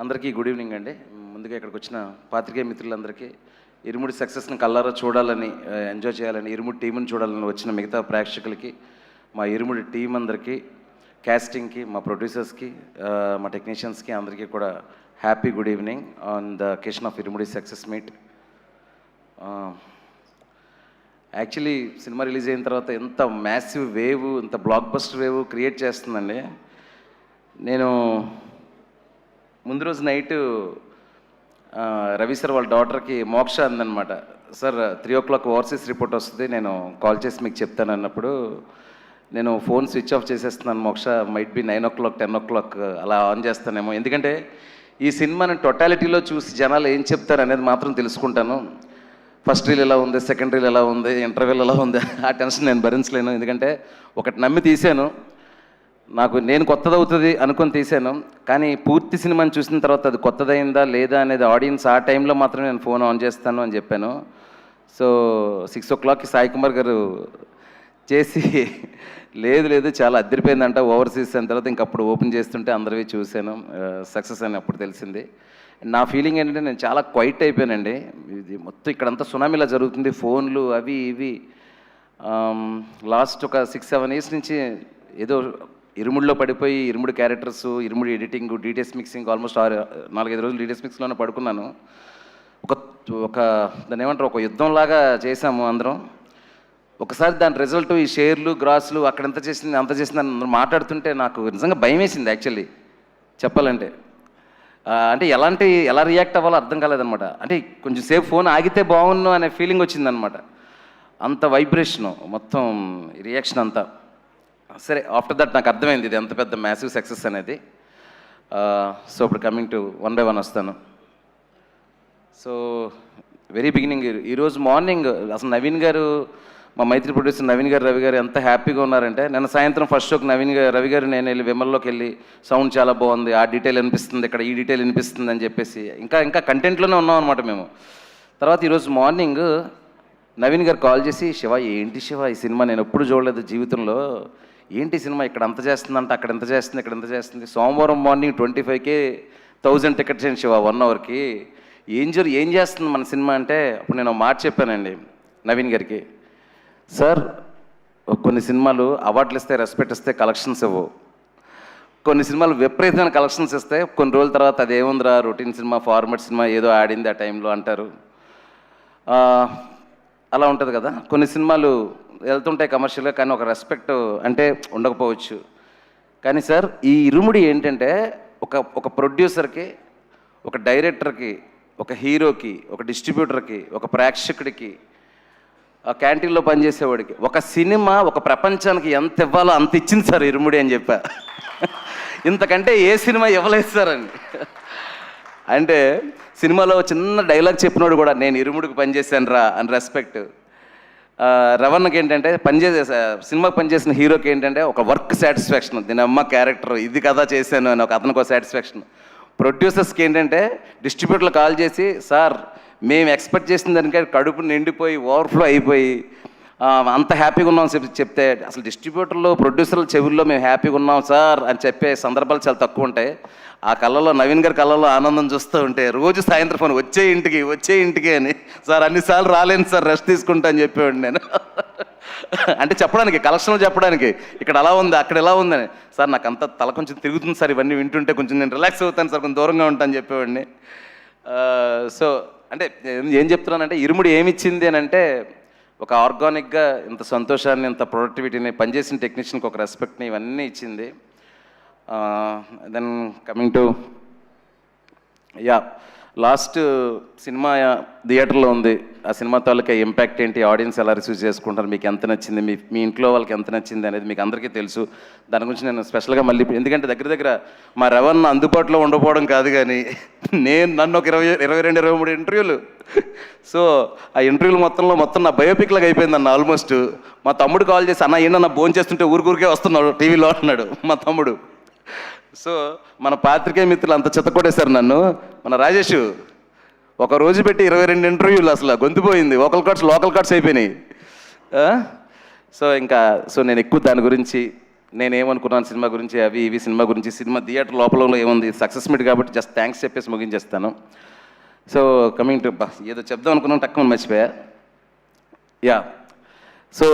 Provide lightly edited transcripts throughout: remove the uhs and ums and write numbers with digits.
అందరికీ good evening అండి. ముందుగా ఇక్కడికి వచ్చిన పాత్రికేయ మిత్రులందరికీ ఇరుముడి సక్సెస్ని కల్లారా చూడాలని, ఎంజాయ్ చేయాలని, ఇరుముడి టీంని చూడాలని వచ్చిన మిగతా ప్రేక్షకులకి, మా ఇరుముడి టీం అందరికీ, క్యాస్టింగ్కి, మా ప్రొడ్యూసర్స్కి, మా టెక్నీషియన్స్కి అందరికీ కూడా happy good evening on the occasion of irumudi success meet. Actually cinema release అయిన తర్వాత ఎంత మ్యాసివ్ వేవ్, ఇంత బ్లాక్ బస్టర్ వేవ్ క్రియేట్ చేస్తుందండి. నేను ముందు రోజు నైటు రవి సార్ వాళ్ళ డాటర్కి మోక్ష అందనమాట, సార్ 3 o'clock ఓవర్సీస్ రిపోర్ట్ వస్తుంది, నేను కాల్ చేసి మీకు చెప్తాను అన్నప్పుడు నేను ఫోన్ స్విచ్ ఆఫ్ చేసేస్తున్నాను. మోక్ష మైట్ బి 9 o'clock 10 o'clock అలా ఆన్ చేస్తానేమో, ఎందుకంటే ఈ సినిమాని టోటాలిటీలో చూసి జనాలు ఏం చెప్తారు అనేది మాత్రం తెలుసుకుంటాను. ఫస్ట్ రీల్ ఎలా ఉంది, సెకండ్ రీల్ ఎలా ఉంది, ఇంటర్వ్యూల్ ఎలా ఉంది, ఆ టెన్షన్ నేను భరించలేను. ఎందుకంటే ఒకటి నమ్మి తీశాను, నేను కొత్తది అవుతుంది అనుకొని తీశాను, కానీ పూర్తి సినిమాని చూసిన తర్వాత అది కొత్తదైందా లేదా అనేది ఆడియన్స్ ఆ టైంలో మాత్రం నేను ఫోన్ ఆన్ చేస్తాను అని చెప్పాను. సో 6 o'clockకి సాయి కుమార్ గారు చేసి లేదు చాలా అద్దరిపోయిందంట ఓవర్సీస్ అయిన తర్వాత ఇంకప్పుడు ఓపెన్ చేస్తుంటే అందరివి చూశాను, సక్సెస్ అని అప్పుడు తెలిసింది. నా ఫీలింగ్ ఏంటంటే నేను చాలా క్వైట్ అయిపోయానండి. ఇది మొత్తం ఇక్కడంతా సునామీలా జరుగుతుంది, ఫోన్లు అవి ఇవి. లాస్ట్ ఒక 6-7 years నుంచి ఏదో ఇరుముడిలో పడిపోయి ఇరుముడి క్యారెక్టర్స్, ఇరుముడి ఎడిటింగ్, డీటెయిల్స్ మిక్సింగ్, ఆల్మోస్ట్ 4-5 రోజులు డీటెయిల్స్ మిక్స్లోనే పడుకున్నాను. ఒక దాన్ని ఏమంటారు, ఒక యుద్ధంలాగా చేశాము అందరం. ఒకసారి దాని రిజల్ట్ ఈ షేర్లు, గ్రాసులు, అక్కడ ఎంత చేసింది అంత చేసింది అని అందరూ మాట్లాడుతుంటే నాకు నిజంగా భయం వేసింది యాక్చువల్లీ చెప్పాలంటే. అంటే ఎలా రియాక్ట్ అవ్వాలో అర్థం కాలేదనమాట. అంటే కొంచెం సేపు ఫోన్ ఆగితే బాగుండు అనే ఫీలింగ్ వచ్చిందనమాట. అంత వైబ్రేషను మొత్తం రియాక్షన్ అంతా. సరే, ఆఫ్టర్ దట్ నాకు అర్థమైంది ఇది ఎంత పెద్ద మ్యాసివ్ సక్సెస్ అనేది. సో ఇప్పుడు కమింగ్ టు 1 by 1 వస్తాను. సో వెరీ బిగినింగ్, ఈరోజు మార్నింగ్ అసలు నవీన్ గారు, మా మైత్రి ప్రొడ్యూసర్ నవీన్ గారు, రవి గారు ఎంత హ్యాపీగా ఉన్నారంటే, నిన్న సాయంత్రం ఫస్ట్ షోకి రవి గారు నేను వెళ్ళి విమల్లోకి వెళ్ళి సౌండ్ చాలా బాగుంది, ఆ డీటెయిల్ అనిపిస్తుంది, ఇక్కడ ఈ డీటెయిల్ అనిపిస్తుంది అని చెప్పేసి ఇంకా కంటెంట్లోనే ఉన్నాం అనమాట మేము. తర్వాత ఈరోజు మార్నింగ్ నవీన్ గారు కాల్ చేసి, శివ ఏంటి శివ ఈ సినిమా నేను ఎప్పుడు చూడలేదు జీవితంలో, ఏంటి సినిమా ఇక్కడ అంత చేస్తుందంట, అక్కడ ఎంత చేస్తుంది, ఇక్కడ ఎంత చేస్తుంది, సోమవారం మార్నింగ్ 25,000 టికెట్స్ అండి శివ 1 hourకి, ఏం చేస్తుంది మన సినిమా అంటే, అప్పుడు నేను మాట చెప్పానండి నవీన్ గారికి, సార్ కొన్ని సినిమాలు అవార్డులు ఇస్తే, రెస్పెక్ట్ ఇస్తే, కలెక్షన్స్ ఇవ్వవు, కొన్ని సినిమాలు విపరీతమైన కలెక్షన్స్ ఇస్తే కొన్ని రోజుల తర్వాత అది ఏముందిరా రొటీన్ సినిమా, ఫార్మాట్ సినిమా, ఏదో ఆడింది ఆ టైంలో అంటారు. అలా ఉంటుంది కదా, కొన్ని సినిమాలు వెళ్తుంటాయి కమర్షియల్గా, కానీ ఒక రెస్పెక్ట్ అంటే ఉండకపోవచ్చు. కానీ సార్ ఈ ఇరుముడి ఏంటంటే ఒక ప్రొడ్యూసర్కి, ఒక డైరెక్టర్కి, ఒక హీరోకి, ఒక డిస్ట్రిబ్యూటర్కి, ఒక ప్రేక్షకుడికి, క్యాంటీన్లో పనిచేసేవాడికి, ఒక సినిమా ఒక ప్రపంచానికి ఎంత ఇవ్వాలో అంత ఇచ్చింది సార్ ఇరుముడి అని చెప్పా. ఇంతకంటే ఏ సినిమా ఇవ్వలేదు సార్ అని. అంటే సినిమాలో చిన్న డైలాగ్ చెప్పినోడు కూడా నేను ఇరుముడికి పనిచేశాను రా అని రెస్పెక్ట్. రవణకి ఏంటంటే సినిమాకి పనిచేసిన హీరోకి ఏంటంటే ఒక వర్క్ సాటిస్ఫాక్షన్, దీని అమ్మ క్యారెక్టర్ ఇది కదా చేశాను అని అతనికి ఒక సాటిస్ఫాక్షన్. ప్రొడ్యూసర్స్కి ఏంటంటే డిస్ట్రిబ్యూటర్లు కాల్ చేసి, సార్ మేము ఎక్స్పెక్ట్ చేసిన దానికంటే కడుపు నిండిపోయి ఓవర్ఫ్లో అయిపోయి అంత హ్యాపీగా ఉన్నాం చెప్తే, అసలు డిస్ట్రిబ్యూటర్లు ప్రొడ్యూసర్ల చెవుల్లో మేము హ్యాపీగా ఉన్నాం సార్ అని చెప్పే సందర్భాలు చాలా తక్కువ ఉంటాయి. ఆ కళ్ళలో నవీన్ గారి కళ్ళలో ఆనందం చూస్తూ ఉంటే రోజు సాయంత్రం ఫోన్ వచ్చే ఇంటికి అని, సార్ అన్నిసార్లు రాలేను సార్ రెస్ట్ తీసుకుంటా అని చెప్పేవాడు నేను. అంటే చెప్పడానికి, కలెక్షన్లు చెప్పడానికి, ఇక్కడ అలా ఉంది అక్కడ ఎలా ఉందని, సార్ నాకు అంత తల కొంచెం తిరుగుతుంది సార్ ఇవన్నీ వింటుంటే, కొంచెం నేను రిలాక్స్ అవుతాను సార్, కొంచెం దూరంగా ఉంటాను చెప్పేవాడిని. సో అంటే ఏం చెప్తున్నానంటే ఇరుముడి ఏమిచ్చింది అని అంటే, ఒక ఆర్గానిక్గా ఇంత సంతోషాన్ని, ఇంత ప్రొడక్టివిటీని, పనిచేసిన టెక్నీషియన్కి ఒక రెస్పెక్ట్ని, ఇవన్నీ ఇచ్చింది. Then coming to last cinema థియేటర్లో ఉంది, ఆ సినిమా తాలూకా ఇంపాక్ట్ ఏంటి, ఆడియన్స్ ఎలా రిసీవ్ చేసుకుంటారు, మీకు ఎంత నచ్చింది, మీ ఇంట్లో వాళ్ళకి ఎంత నచ్చింది అనేది మీకు అందరికీ తెలుసు. దాని గురించి నేను స్పెషల్గా మళ్ళీ, ఎందుకంటే దగ్గర మా రవణ అందుబాటులో ఉండకపోవడం కాదు, కానీ నన్ను ఒక 22-23 ఇంటర్వ్యూలు, సో ఆ ఇంటర్వ్యూలు మొత్తం నా బయోపిక్ లాగా అయిపోయింది అన్న ఆల్మోస్ట్. మా తమ్ముడు కాల్ చేసి, అన్న ఏంటన్నా భోజనం చేస్తుంటే ఊరికే వస్తున్నాడు టీవీలో అన్నాడు మా తమ్ముడు. సో మన పాత్రికేయ మిత్రులు అంత చెత్తకొట్టేశారు నన్ను. మన రాజేష్ ఒక రోజు పెట్టి 22 ఇంటర్వ్యూలు, అసలు గొంతుపోయింది, లోకల్ కార్డ్స్ అయిపోయినాయి. సో నేను ఎక్కువ దాని గురించి నేనేమనుకున్నాను సినిమా గురించి, అవి ఇవి సినిమా గురించి, సినిమా థియేటర్ లోపల ఏముంది, సక్సెస్ మీట్ కాబట్టి జస్ట్ థ్యాంక్స్ చెప్పేసి ముగించేస్తాను. సో కమింగ్ టు ఏదో చెప్దాం అనుకున్నాను, తక్కువ మర్చిపోయా. యా, సో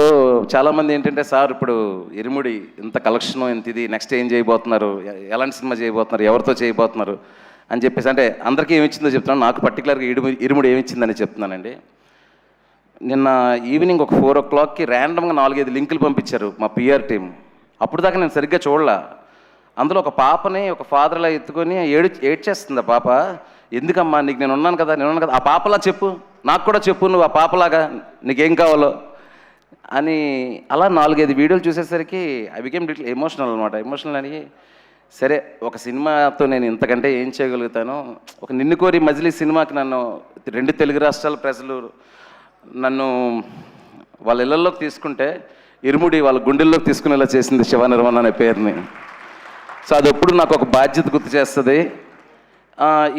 చాలామంది ఏంటంటే సార్ ఇప్పుడు ఇరుముడి ఇంత కలెక్షన్ ఇంత ఇది నెక్స్ట్ ఏం చేయబోతున్నారు, ఎలాంటి సినిమా చేయబోతున్నారు, ఎవరితో చేయబోతున్నారు అని చెప్పేసి, అంటే అందరికీ ఏమిచ్చిందో చెప్తున్నాను, నాకు పర్టికులర్గా ఇరుముడి ఏమిచ్చిందని చెప్తున్నానండి. నిన్న ఈవినింగ్ ఒక 4 o'clockకి ర్యాండమ్గా 4-5 లింకులు పంపించారు మా పిఆర్ టీం. అప్పుడు దాకా నేను సరిగ్గా చూడలా. అందులో ఒక పాపని ఒక ఫాదర్లా ఎత్తుకొని ఏడ్చేస్తుంది ఆ పాప. ఎందుకమ్మా, నీకు నేను ఉన్నాను కదా, ఆ పాపలా చెప్పు, నాకు కూడా చెప్పు, నువ్వు ఆ పాపలాగా నీకేం కావాలో అని. అలా 4-5 వీడియోలు చూసేసరికి ఐ బికేమ్ లిటిల్ ఎమోషనల్ అనమాట. ఎమోషనల్ అని సరే ఒక సినిమాతో నేను ఇంతకంటే ఏం చేయగలుగుతాను. ఒక నిన్ను కోరి మజిలీ సినిమాకి నన్ను 2 తెలుగు రాష్ట్రాల ప్రజలు నన్ను వాళ్ళ ఇళ్లలోకి తీసుకుంటే, ఇరుముడి వాళ్ళ గుండెల్లోకి తీసుకునేలా చేసింది శివ నిర్మణ అనే పేరుని. సో అది ఎప్పుడు నాకు ఒక బాధ్యత గుర్తు చేస్తుంది.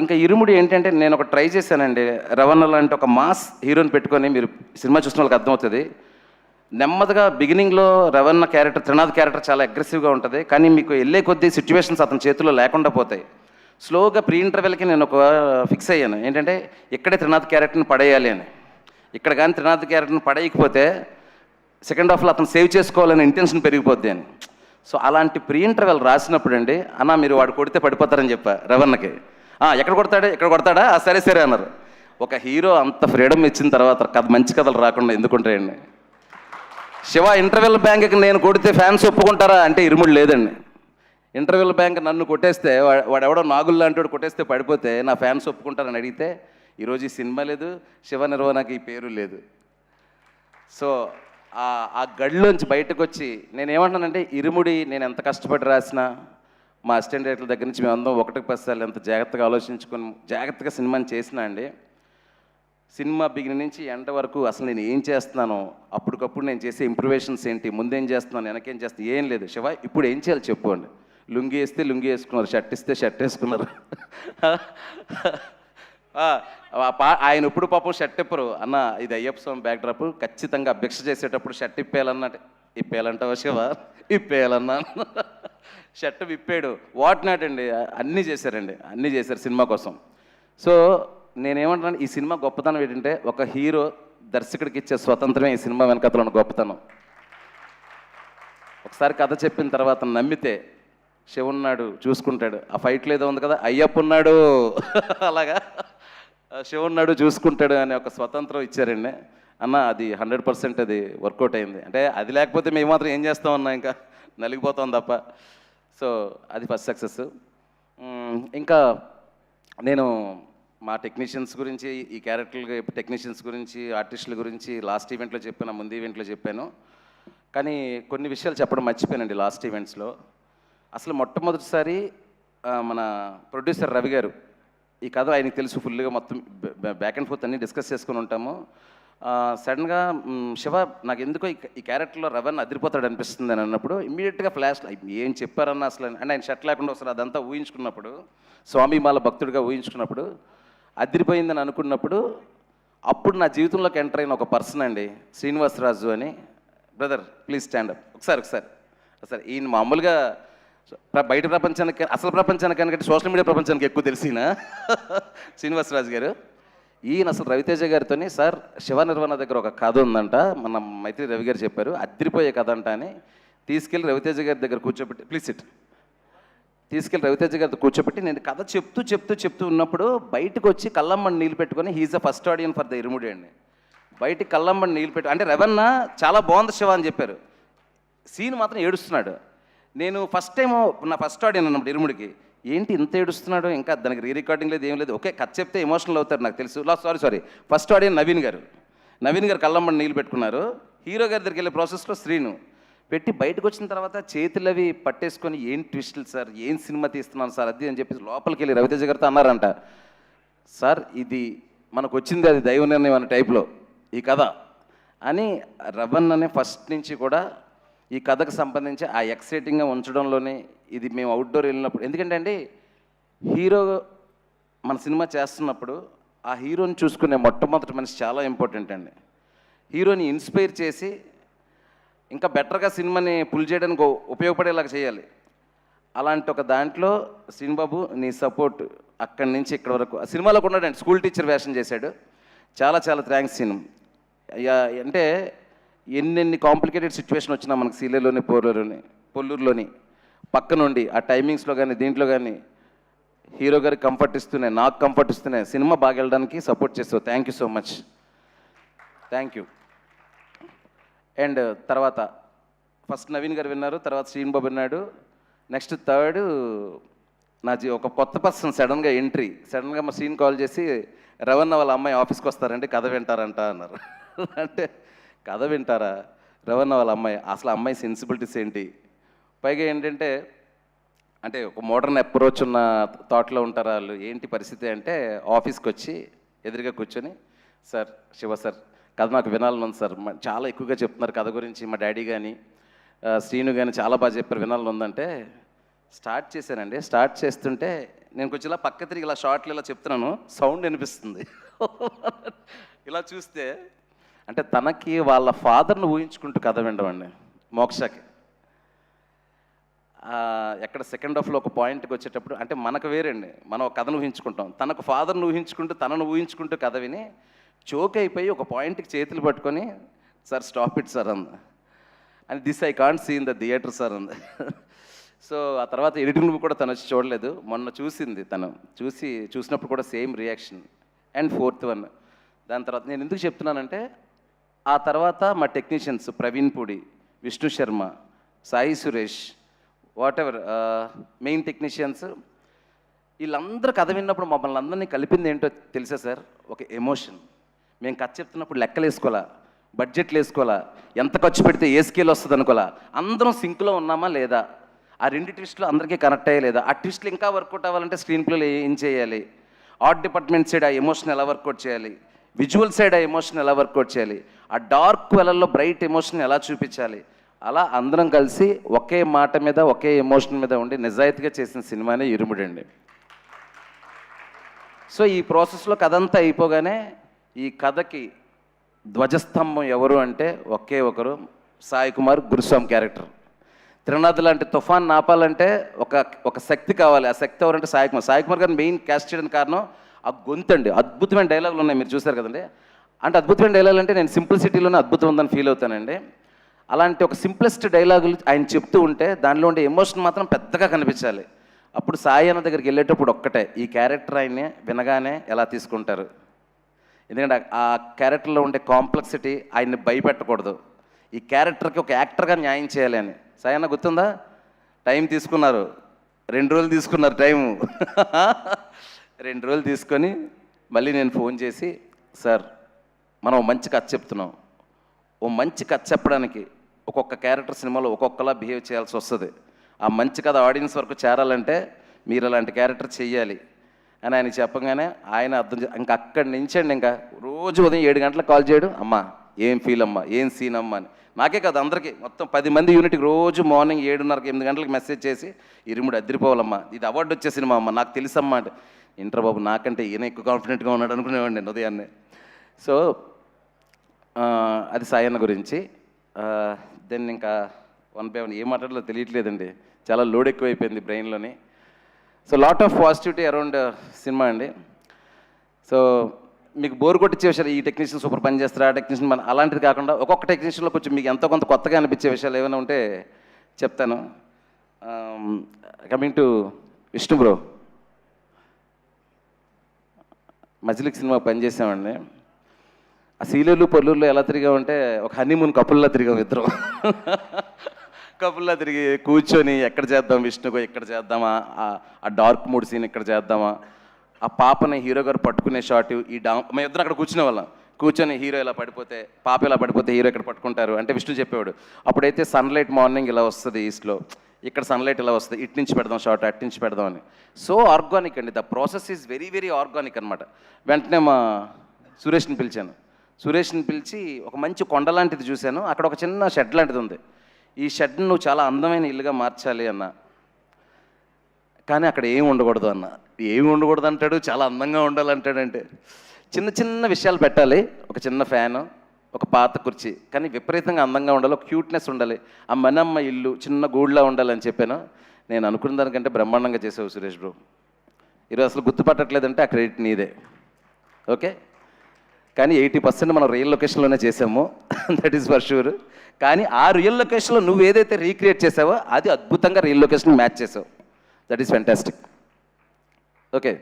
ఇంకా ఇరుముడి ఏంటంటే నేను ఒక ట్రై చేశానండి. రవణ లాంటి ఒక మాస్ హీరోని పెట్టుకొని, మీరు సినిమా చూసిన వాళ్ళకి అర్థమవుతుంది, నెమ్మదిగా బిగినింగ్లో రవణ క్యారెక్టర్, త్రినాథ్ క్యారెక్టర్ చాలా అగ్రెసివ్గా ఉంటుంది, కానీ మీకు వెళ్ళే కొద్దీ సిచ్యువేషన్స్ అతని చేతుల్లో లేకుండా పోతాయి. స్లోగా ప్రీ ఇంటర్వెల్కి నేను ఒక ఫిక్స్ అయ్యాను, ఏంటంటే ఇక్కడే త్రినాథ్ క్యారెక్టర్ని పడేయాలి అని. ఇక్కడ కానీ త్రినాథ్ క్యారెక్టర్ని పడేయకపోతే సెకండ్ హాఫ్లో అతను సేవ్ చేసుకోవాలనే ఇంటెన్షన్ పెరిగిపోద్ది అని. సో అలాంటి ప్రీ ఇంటర్వెల్ రాసినప్పుడు అండి, అన్న మీరు వాడు కొడితే పడిపోతారని చెప్పా రవణకి. ఎక్కడ కొడతాడా సరే సరే అన్నారు. ఒక హీరో అంత ఫ్రీడమ్ ఇచ్చిన తర్వాత కథ మంచి కథలు రాకుండా ఎందుకుంటాయండి. శివ ఇంటర్వెల్ బ్యాంక్కి నేను కొడితే ఫ్యాన్స్ ఒప్పుకుంటారా అంటే ఇరుముడు లేదండి. ఇంటర్వెల్ బ్యాంక్ నన్ను కొట్టేస్తే, వాడెవడో నాగులు లాంటి వాడు కొట్టేస్తే పడిపోతే నా ఫ్యాన్స్ ఒప్పుకుంటారని అడిగితే ఈరోజు ఈ సినిమా లేదు, శివ నిర్వహణకి ఈ పేరు లేదు. సో ఆ గడిలోంచి బయటకు వచ్చి నేనేమంటానంటే, ఇరుముడి నేను ఎంత కష్టపడి రాసినా, మా అసిస్టెంట్ డైరెక్టర్ దగ్గర నుంచి మేమందరం 1-10 ఎంత జాగ్రత్తగా ఆలోచించుకొని జాగ్రత్తగా సినిమాని చేసినా అండి, సినిమా బిగినింగ్ నుంచి ఎండ్ వరకు అసలు నేను ఏం చేస్తున్నానో, అప్పటికప్పుడు నేను చేసే ఇంప్రూవేషన్స్ ఏంటి, ముందేం చేస్తున్నాను, వెనకేం చేస్తాను, ఏం లేదు. శివ ఇప్పుడు ఏం చేయాలి చెప్పు అండి. లుంగి వేస్తే లుంగి వేసుకున్నారు, షర్ట్ ఇస్తే షర్ట్ వేసుకున్నారు. ఆయన ఇప్పుడు పాపం షర్ట్ ఇప్పరు అన్న, ఇది అయ్యప్ప స్వామి బ్యాక్డ్రాప్, ఖచ్చితంగా భిక్ష చేసేటప్పుడు షర్ట్ ఇప్పేయాలంటావా శివ, ఇప్పేయాలన్నా షర్ట్ విప్పాడు. వాట్ నాట్ అండి, అన్నీ చేశారు సినిమా కోసం. సో నేనేమంటున్నాను, ఈ సినిమా గొప్పతనం ఏంటంటే, ఒక హీరో దర్శకుడికి ఇచ్చే స్వతంత్రమే ఈ సినిమా వెనకథలో ఉన్న గొప్పతనం. ఒకసారి కథ చెప్పిన తర్వాత నమ్మితే శివ ఉన్నాడు చూసుకుంటాడు. ఆ ఫైట్లో ఏదో ఉంది కదా, అయ్యప్ప ఉన్నాడు అలాగా శివ ఉన్నాడు చూసుకుంటాడు అనే ఒక స్వతంత్రం ఇచ్చారండి అన్న. అది 100% అది వర్కౌట్ అయింది. అంటే అది లేకపోతే మేము మాత్రం ఏం చేస్తామన్నా, ఇంకా నలిగిపోతాం తప్ప. సో అది ఫస్ట్ సక్సెస్. ఇంకా నేను మా టెక్నీషియన్స్ గురించి, ఈ క్యారెక్టర్లు టెక్నీషియన్స్ గురించి, ఆర్టిస్టుల గురించి లాస్ట్ ఈవెంట్లో చెప్పాను, ముందు ఈవెంట్లో చెప్పాను. కానీ కొన్ని విషయాలు చెప్పడం మర్చిపోయానండి లాస్ట్ ఈవెంట్స్లో. అసలు మొట్టమొదటిసారి మన ప్రొడ్యూసర్ రవి గారు, ఈ కథ ఆయనకి తెలుసు ఫుల్గా, మొత్తం బ్యాక్ అండ్ ఫోర్త్ అన్నీ డిస్కస్ చేసుకుని ఉంటాము. సడన్గా శివ నాకు ఎందుకో ఈ క్యారెక్టర్లో రవణ అదిరిపోతాడు అనిపిస్తుంది అని అన్నప్పుడు ఇమ్మీడియట్గా ఫ్లాష్ ఏం చెప్పారన్న అసలు అంటే ఆయన షర్ట్ లేకుండా ఒకసారి అదంతా ఊహించుకున్నప్పుడు, స్వామిమాల భక్తుడిగా ఊహించుకున్నప్పుడు అదిరిపోయిందని అనుకున్నప్పుడు, అప్పుడు నా జీవితంలోకి ఎంటర్ అయిన ఒక పర్సన్ అండి శ్రీనివాసరాజు అని. Brother please stand up. ఒకసారి ఈయన మామూలుగా బయట ప్రపంచానికి, అసలు ప్రపంచానికి అంటే సోషల్ మీడియా ప్రపంచానికి ఎక్కువ తెలిసిన శ్రీనివాసరాజు గారు. ఈయన అసలు రవితేజ గారితో, సార్ శివ నిర్వహణ దగ్గర ఒక కథ ఉందంట, మన మైత్రి రవి గారు చెప్పారు, అదిరిపోయే కథ అంట అని తీసుకెళ్ళి రవితేజ గారి దగ్గర కూర్చోబెట్టి, ప్లీజ్ సిట్, తీసుకెళ్ళి రవితేజ గారితో కూర్చోబెట్టి నేను కథ చెప్తూ ఉన్నప్పుడు బయటకు వచ్చి కళ్ళమ్మని నీళ్ళు పెట్టుకొని, he's the first audience for the Irumudi అండి. బయటికి కళ్ళమ్మని నీళ్ళు పెట్టు అంటే రవణ చాలా బాగుంది శివ అని చెప్పారు, సీన్ మాత్రం ఏడుస్తున్నాడు. నేను ఫస్ట్ టైం నా ఫస్ట్ ఆడియన్ అన్నప్పుడు ఇరుముడికి, ఏంటి ఇంత ఏడుస్తున్నాడు, ఇంకా దానికి రీ రికార్డింగ్ లేదు ఏం లేదు, ఓకే కథ చెప్తే ఎమోషనల్ అవుతారు నాకు తెలుసు. సారీ ఫస్ట్ ఆడియన్ నవీన్ గారు కళ్ళమ్మని నీళ్ళు పెట్టుకున్నారు. హీరో గారి దగ్గరికి వెళ్ళే ప్రాసెస్లో శ్రీను పెట్టి బయటకు వచ్చిన తర్వాత చేతులు అవి పట్టేసుకొని, ఏం ట్విస్టులు సార్, ఏం సినిమా తీస్తున్నాను సార్ అది అని చెప్పేసి లోపలికి వెళ్ళి రవితేజ గారితో అన్నారంట, సార్ ఇది మనకు వచ్చింది అది దైవ నిర్ణయం అనే టైప్లో ఈ కథ అని. రవణ్ అనే ఫస్ట్ నుంచి కూడా ఈ కథకు సంబంధించి ఆ ఎక్సైటింగ్గా ఉంచడంలోనే, ఇది మేము అవుట్డోర్ వెళ్ళినప్పుడు, ఎందుకంటే అండి హీరో మన సినిమా చేస్తున్నప్పుడు ఆ హీరోని చూసుకునే మొట్టమొదటి మనిషి చాలా ఇంపార్టెంట్ అండి. హీరోని ఇన్స్పైర్ చేసి ఇంకా బెటర్గా సినిమాని పుల్ చేయడానికి ఉపయోగపడేలాగా చేయాలి. అలాంటి ఒక దాంట్లో శ్రీనుబాబు నీ సపోర్ట్ అక్కడి నుంచి ఇక్కడ వరకు సినిమాలో ఉన్నాడండి, స్కూల్ టీచర్ వేషం చేశాడు. చాలా చాలా థ్యాంక్స్ సీను. అంటే ఎన్నెన్ని కాంప్లికేటెడ్ సిచ్యువేషన్ వచ్చినా మనకు సీలేలోని పొల్లూరులోని పక్క నుండి ఆ టైమింగ్స్లో కానీ దీంట్లో కానీ హీరో గారికి కంఫర్ట్ ఇస్తూనే నాకు కంఫర్ట్ ఇస్తూనే సినిమా బాగా వెళ్ళడానికి సపోర్ట్ చేస్తావు. Thank you so much, thank you. And తర్వాత ఫస్ట్ నవీన్ గారు విన్నారు, తర్వాత శ్రీనుబాబు విన్నాడు. నెక్స్ట్ థర్డ్ ఒక కొత్త పర్సన్ సడన్గా ఎంట్రీ. సడన్గా మా సీన్ కాల్ చేసి రవణ వాళ్ళ అమ్మాయి ఆఫీస్కి వస్తారంటే కథ వింటారంట అన్నారు. అంటే కథ వింటారా? రవణ వాళ్ళ అమ్మాయి, అసలు అమ్మాయి సెన్సిబిలిటీస్ ఏంటి? పైగా ఏంటంటే అంటే ఒక మోడర్న్ అప్రోచ్ ఉన్న థాట్లో ఉంటారు వాళ్ళు. ఏంటి పరిస్థితి అంటే ఆఫీస్కి వచ్చి ఎదురుగా కూర్చొని, సార్ శివ సార్ కథ నాకు వినాలని ఉంది సార్, చాలా ఎక్కువగా చెప్తున్నారు కథ గురించి, మా డాడీ కానీ శ్రీను కానీ చాలా బాగా చెప్పారు, వినాలని ఉందంటే స్టార్ట్ చేశానండి. స్టార్ట్ చేస్తుంటే నేను కొంచెం ఇలా పక్క తిరిగి ఇలా షార్ట్లు ఇలా చెప్తున్నాను, సౌండ్ వినిపిస్తుంది. ఇలా చూస్తే అంటే తనకి వాళ్ళ ఫాదర్ని ఊహించుకుంటూ కథ వినడం మోక్షకి. ఎక్కడ సెకండ్ హాఫ్లో ఒక పాయింట్కి వచ్చేటప్పుడు అంటే మనకు వేరండి, మనం ఒక కథను ఊహించుకుంటాం, తనకు ఫాదర్ని ఊహించుకుంటూ తనను ఊహించుకుంటూ కథ విని చోక్ అయిపోయి ఒక పాయింట్కి చేతులు పట్టుకొని సార్ స్టాప్ ఇట్ సార్ అంది. And this I can't see in the theatre sir అంది. సో ఆ తర్వాత ఎడిటింగ్ కూడా తను వచ్చి చూడలేదు, మొన్న చూసింది. తను చూసినప్పుడు కూడా same reaction. And fourth one దాని తర్వాత నేను ఎందుకు చెప్తున్నానంటే ఆ తర్వాత మా technicians Praveen Pudi, Vishnu Sharma, Sai Suresh, what ever main technicians, వీళ్ళందరూ కథ విన్నప్పుడు మమ్మల్ని అందరినీ కలిపింది ఏంటో తెలుసా సార్? ఒక ఎమోషన్. మేము కథ చెప్తున్నప్పుడు లెక్కలు వేసుకోవాలా, బడ్జెట్లు వేసుకోవాలా, ఎంత ఖర్చు పెడితే ఏ స్కేల్ వస్తుంది అనుకోవాలా, అందరం సింక్లో ఉన్నామా లేదా, ఆ రెండు ట్విస్టులు అందరికీ కనెక్ట్ అయ్యే లేదా, ఆ ట్విస్టులు ఇంకా వర్కౌట్ అవ్వాలంటే స్క్రీన్ ప్లేలో ఏం చేయాలి, ఆర్ట్ డిపార్ట్మెంట్ సైడ్ ఆ ఎమోషన్ ఎలా వర్కౌట్ చేయాలి, విజువల్ సైడ్ ఆ ఎమోషన్ ఎలా వర్కౌట్ చేయాలి, ఆ డార్క్ వెలల్లో బ్రైట్ ఎమోషన్ ఎలా చూపించాలి, అలా అందరం కలిసి ఒకే మాట మీద ఒకే ఎమోషన్ మీద ఉండి నిజాయితీగా చేసిన సినిమానే ఇరుముడండి. సో ఈ ప్రాసెస్లో కథ అంతా అయిపోగానే ఈ కథకి ధ్వజస్తంభం ఎవరు అంటే ఒకే ఒకరు, సాయి కుమార్ గురుస్వామి క్యారెక్టర్. త్రినాథ్ లాంటి తుఫాన్ నాపాలంటే ఒక శక్తి కావాలి. ఆ శక్తి ఎవరంటే సాయి కుమార్. సాయి కుమార్ గారిని మెయిన్ క్యాస్ట్ చేయడానికి కారణం ఆ గొంతండి. అద్భుతమైన డైలాగులు ఉన్నాయి, మీరు చూశారు కదండి. అంటే అద్భుతమైన డైలాగులు అంటే నేను సింప్లిసిటీలోనే అద్భుతం ఉందని ఫీల్ అవుతానండి. అలాంటి ఒక సింప్లెస్ట్ డైలాగులు ఆయన చెప్తూ ఉంటే దానిలో ఉండే ఎమోషన్ మాత్రం పెద్దగా కనిపించాలి. అప్పుడు సాయి అన్న దగ్గరికి వెళ్ళేటప్పుడు ఒక్కటే, ఈ క్యారెక్టర్ ఆయన్ని వినగానే ఎలా తీసుకుంటారు, ఎందుకంటే ఆ క్యారెక్టర్లో ఉండే కాంప్లెక్సిటీ ఆయన్ని భయపెట్టకూడదు, ఈ క్యారెక్టర్కి ఒక యాక్టర్గా న్యాయం చేయాలి అని. సాయి అన్న గుర్తుందా? టైం తీసుకున్నారు, 2 రోజులు తీసుకున్నారు టైము. 2 రోజులు తీసుకొని మళ్ళీ నేను ఫోన్ చేసి, సార్ మనం మంచి కథ చెప్తున్నాం, ఓ మంచి కథ చెప్పడానికి ఒక్కొక్క క్యారెక్టర్ సినిమాలో ఒక్కొక్కలా బిహేవ్ చేయాల్సి వస్తుంది, ఆ మంచి కథ ఆడియన్స్ వరకు చేరాలంటే మీరు అలాంటి క్యారెక్టర్ చెయ్యాలి అని ఆయన చెప్పగానే ఆయన ఇంకా అక్కడి నుంచి అండి ఇంకా రోజు ఉదయం 7 గంటలకు కాల్ చేయడు, అమ్మా ఏం ఫీల్ అమ్మా, ఏం సీన్ అమ్మా అని. నాకే కాదు అందరికీ, మొత్తం 10 మంది యూనిట్కి రోజు మార్నింగ్ 7:30 8 గంటలకు మెసేజ్ చేసి, ఇరుముడు అదిరిపోవాలమ్మా, ఇది అవార్డు వచ్చే సినిమా అమ్మ, నాకు తెలుసమ్మా అంటే, ఇంటర్ బాబు నాకంటే ఈయన ఎక్కువ కాన్ఫిడెంట్గా ఉన్నాడు అనుకునేవాడిని నేను ఉదయాన్నే. సో అది సాయి అన్న గురించి. దెన్ ఇంకా 1 by 1 ఏం మాట్లాడాలో తెలియట్లేదండి, చాలా లోడ్ ఎక్కువైపోయింది బ్రెయిన్లోని. So lot of positivity around cinema అండి. సో మీకు బోర్ కొట్టించే విషయాలు, ఈ టెక్నీషియన్ సూపర్ పని చేస్తారు, ఆ టెక్నీషియన్ మన అలాంటిది కాకుండా ఒక్కొక్క టెక్నీషియన్లో కొంచెం మీకు ఎంతో కొంత కొత్తగా అనిపించే విషయాలు ఏమైనా ఉంటే చెప్తాను. కమింగ్ టు విష్ణు బ్రో, మజిలిక్ సినిమా పనిచేసామండి. ఆ సీలేరు పొల్లూరులో ఎలా తిరిగామంటే ఒక హనీమూన్ కపుల్లా తిరిగాం ఇద్దరం. కపుల్లా తిరిగి కూర్చొని ఎక్కడ చేద్దాం విష్ణుగో, ఇక్కడ చేద్దామా, ఆ డార్క్ మూడ్ సీన్ ఇక్కడ చేద్దామా, ఆ పాపని హీరో గారు పట్టుకునే షాట్, మేము ఇద్దరు అక్కడ కూర్చునే వాళ్ళం. కూర్చొని హీరో ఇలా పడిపోతే, పాప ఇలా పడిపోతే హీరో ఇక్కడ పట్టుకుంటారు అంటే విష్ణు చెప్పేవాడు. అప్పుడైతే సన్లైట్ మార్నింగ్ ఇలా వస్తుంది ఈస్ట్లో, ఇక్కడ సన్లైట్ ఇలా వస్తుంది, ఇటు నుంచి పెడదాం షార్ట్, అటు నుంచి పెడదాం అని. సో ఆర్గానిక్ అండి, the process is very very organic అనమాట. వెంటనే మా సురేష్ని పిలిచాను. సురేష్ని పిలిచి ఒక మంచి కొండ లాంటిది చూశాను, అక్కడ ఒక చిన్న షెడ్ లాంటిది ఉంది, ఈ షెడ్ని నువ్వు చాలా అందమైన ఇల్లుగా మార్చాలి అన్న. కానీ అక్కడ ఏమి ఉండకూడదు అన్న. ఏమి ఉండకూడదు అంటాడు, చాలా అందంగా ఉండాలంటాడంటే చిన్న చిన్న విషయాలు పెట్టాలి, ఒక చిన్న ఫ్యాను, ఒక పాత కుర్చీ, కానీ విపరీతంగా అందంగా ఉండాలి, ఒక క్యూట్నెస్ ఉండాలి, ఆ మనమ్మ ఇల్లు చిన్న గూడులా ఉండాలని చెప్పాను. నేను అనుకున్న దానికంటే బ్రహ్మాండంగా చేసావు సురేష్ బ్రో. ఈరోజు అసలు గుర్తుపట్టట్లేదంటే ఆ క్రెడిట్ నీదే. ఓకే, కానీ 80% మనం రియల్ లొకేషన్లోనే చేసాము, దట్ ఈస్ ఫర్ షూర్. కానీ ఆ రియల్ లొకేషన్లో నువ్వు ఏదైతే రీక్రియేట్ చేసావో అది అద్భుతంగా రియల్ లొకేషన్ మ్యాచ్ చేసావు. That is fantastic. Okay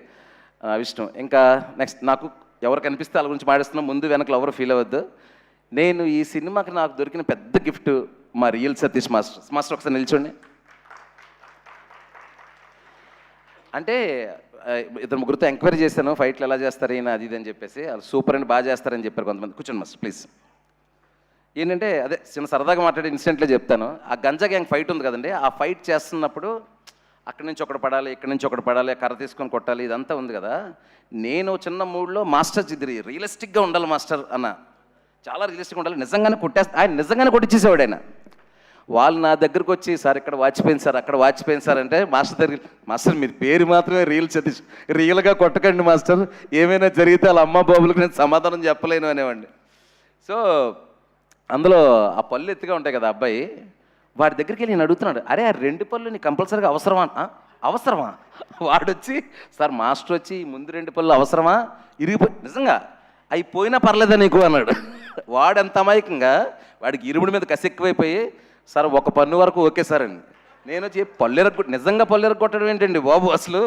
Vishnu, ఇంకా నెక్స్ట్ నాకు ఎవరు కనిపిస్తే వాళ్ళ గురించి మాట్లాడుతున్నా, ముందు వెనకలు ఎవరు ఫీల్ అవ్వద్దు. నేను ఈ సినిమాకి నాకు దొరికిన పెద్ద గిఫ్ట్ మా రియల్ సతీష్ మాస్టర్. మాస్టర్ ఒకసారి నిల్చోండి. అంటే ఇద్దరు ముగ్గురితో ఎంక్వైరీ చేశాను, ఫైట్లు ఎలా చేస్తారు ఈయన అది ఇది అని చెప్పేసి. వాళ్ళు సూపర్ అండ్ బాగా చేస్తారని చెప్పారు కొంతమంది. కూర్చోండి మాస్టర్ ప్లీజ్. ఏంటంటే అదే చిన్న సరదాగా మాట్లాడే ఇన్సిడెంట్లో చెప్తాను. ఆ గంజా గ్యాంగ్ ఫైట్ ఉంది కదండి, ఆ ఫైట్ చేస్తున్నప్పుడు అక్కడి నుంచి ఒకటి పడాలి, ఇక్కడి నుంచి ఒకటి పడాలి, కర్ర తీసుకొని కొట్టాలి, ఇదంతా ఉంది కదా. నేను చిన్న మూడ్లో మాస్టర్ ఇది రియలిస్టిక్గా ఉండాలి మాస్టర్ అన్న, చాలా రియలిస్టిక్గా ఉండాలి, నిజంగానే ఆయన నిజంగానే కొట్టించేసేవాడు ఆయన. వాళ్ళు నా దగ్గరకు వచ్చి సార్ ఇక్కడ వాచిపోయింది సార్, అక్కడ వాచిపోయింది సార్ అంటే మాస్టర్ దగ్గర, మాస్టర్ మీరు పేరు మాత్రమే రియల్ సతీష్, రియల్గా కొట్టకండి మాస్టర్, ఏమైనా జరిగితే వాళ్ళ అమ్మ బాబులకు నేను సమాధానం చెప్పలేను అనేవాడిని. సో అందులో ఆ పళ్ళు ఎత్తుగా ఉంటాయి కదా అబ్బాయి, వాడి దగ్గరికి వెళ్ళి నేను అడుగుతున్నాడు, అరే ఆ 2 పళ్ళు నీకు కంపల్సరీగా అవసరమా? అవసరమా? వాడొచ్చి సార్ మాస్టర్ వచ్చి ముందు 2 పళ్ళు అవసరమా, ఇరిగిపోయి నిజంగా అవి పోయినా పర్లేదా నీకు అన్నాడు. వాడంత అమాయకంగా, వాడికి ఇరుముడి మీద కసి ఎక్కువైపోయి సార్ 1 పన్ను వరకు ఓకే సార్ అని. నేను వచ్చి నిజంగా పళ్ళు ఎరగొట్టడం ఏంటండి బాబు అసలు.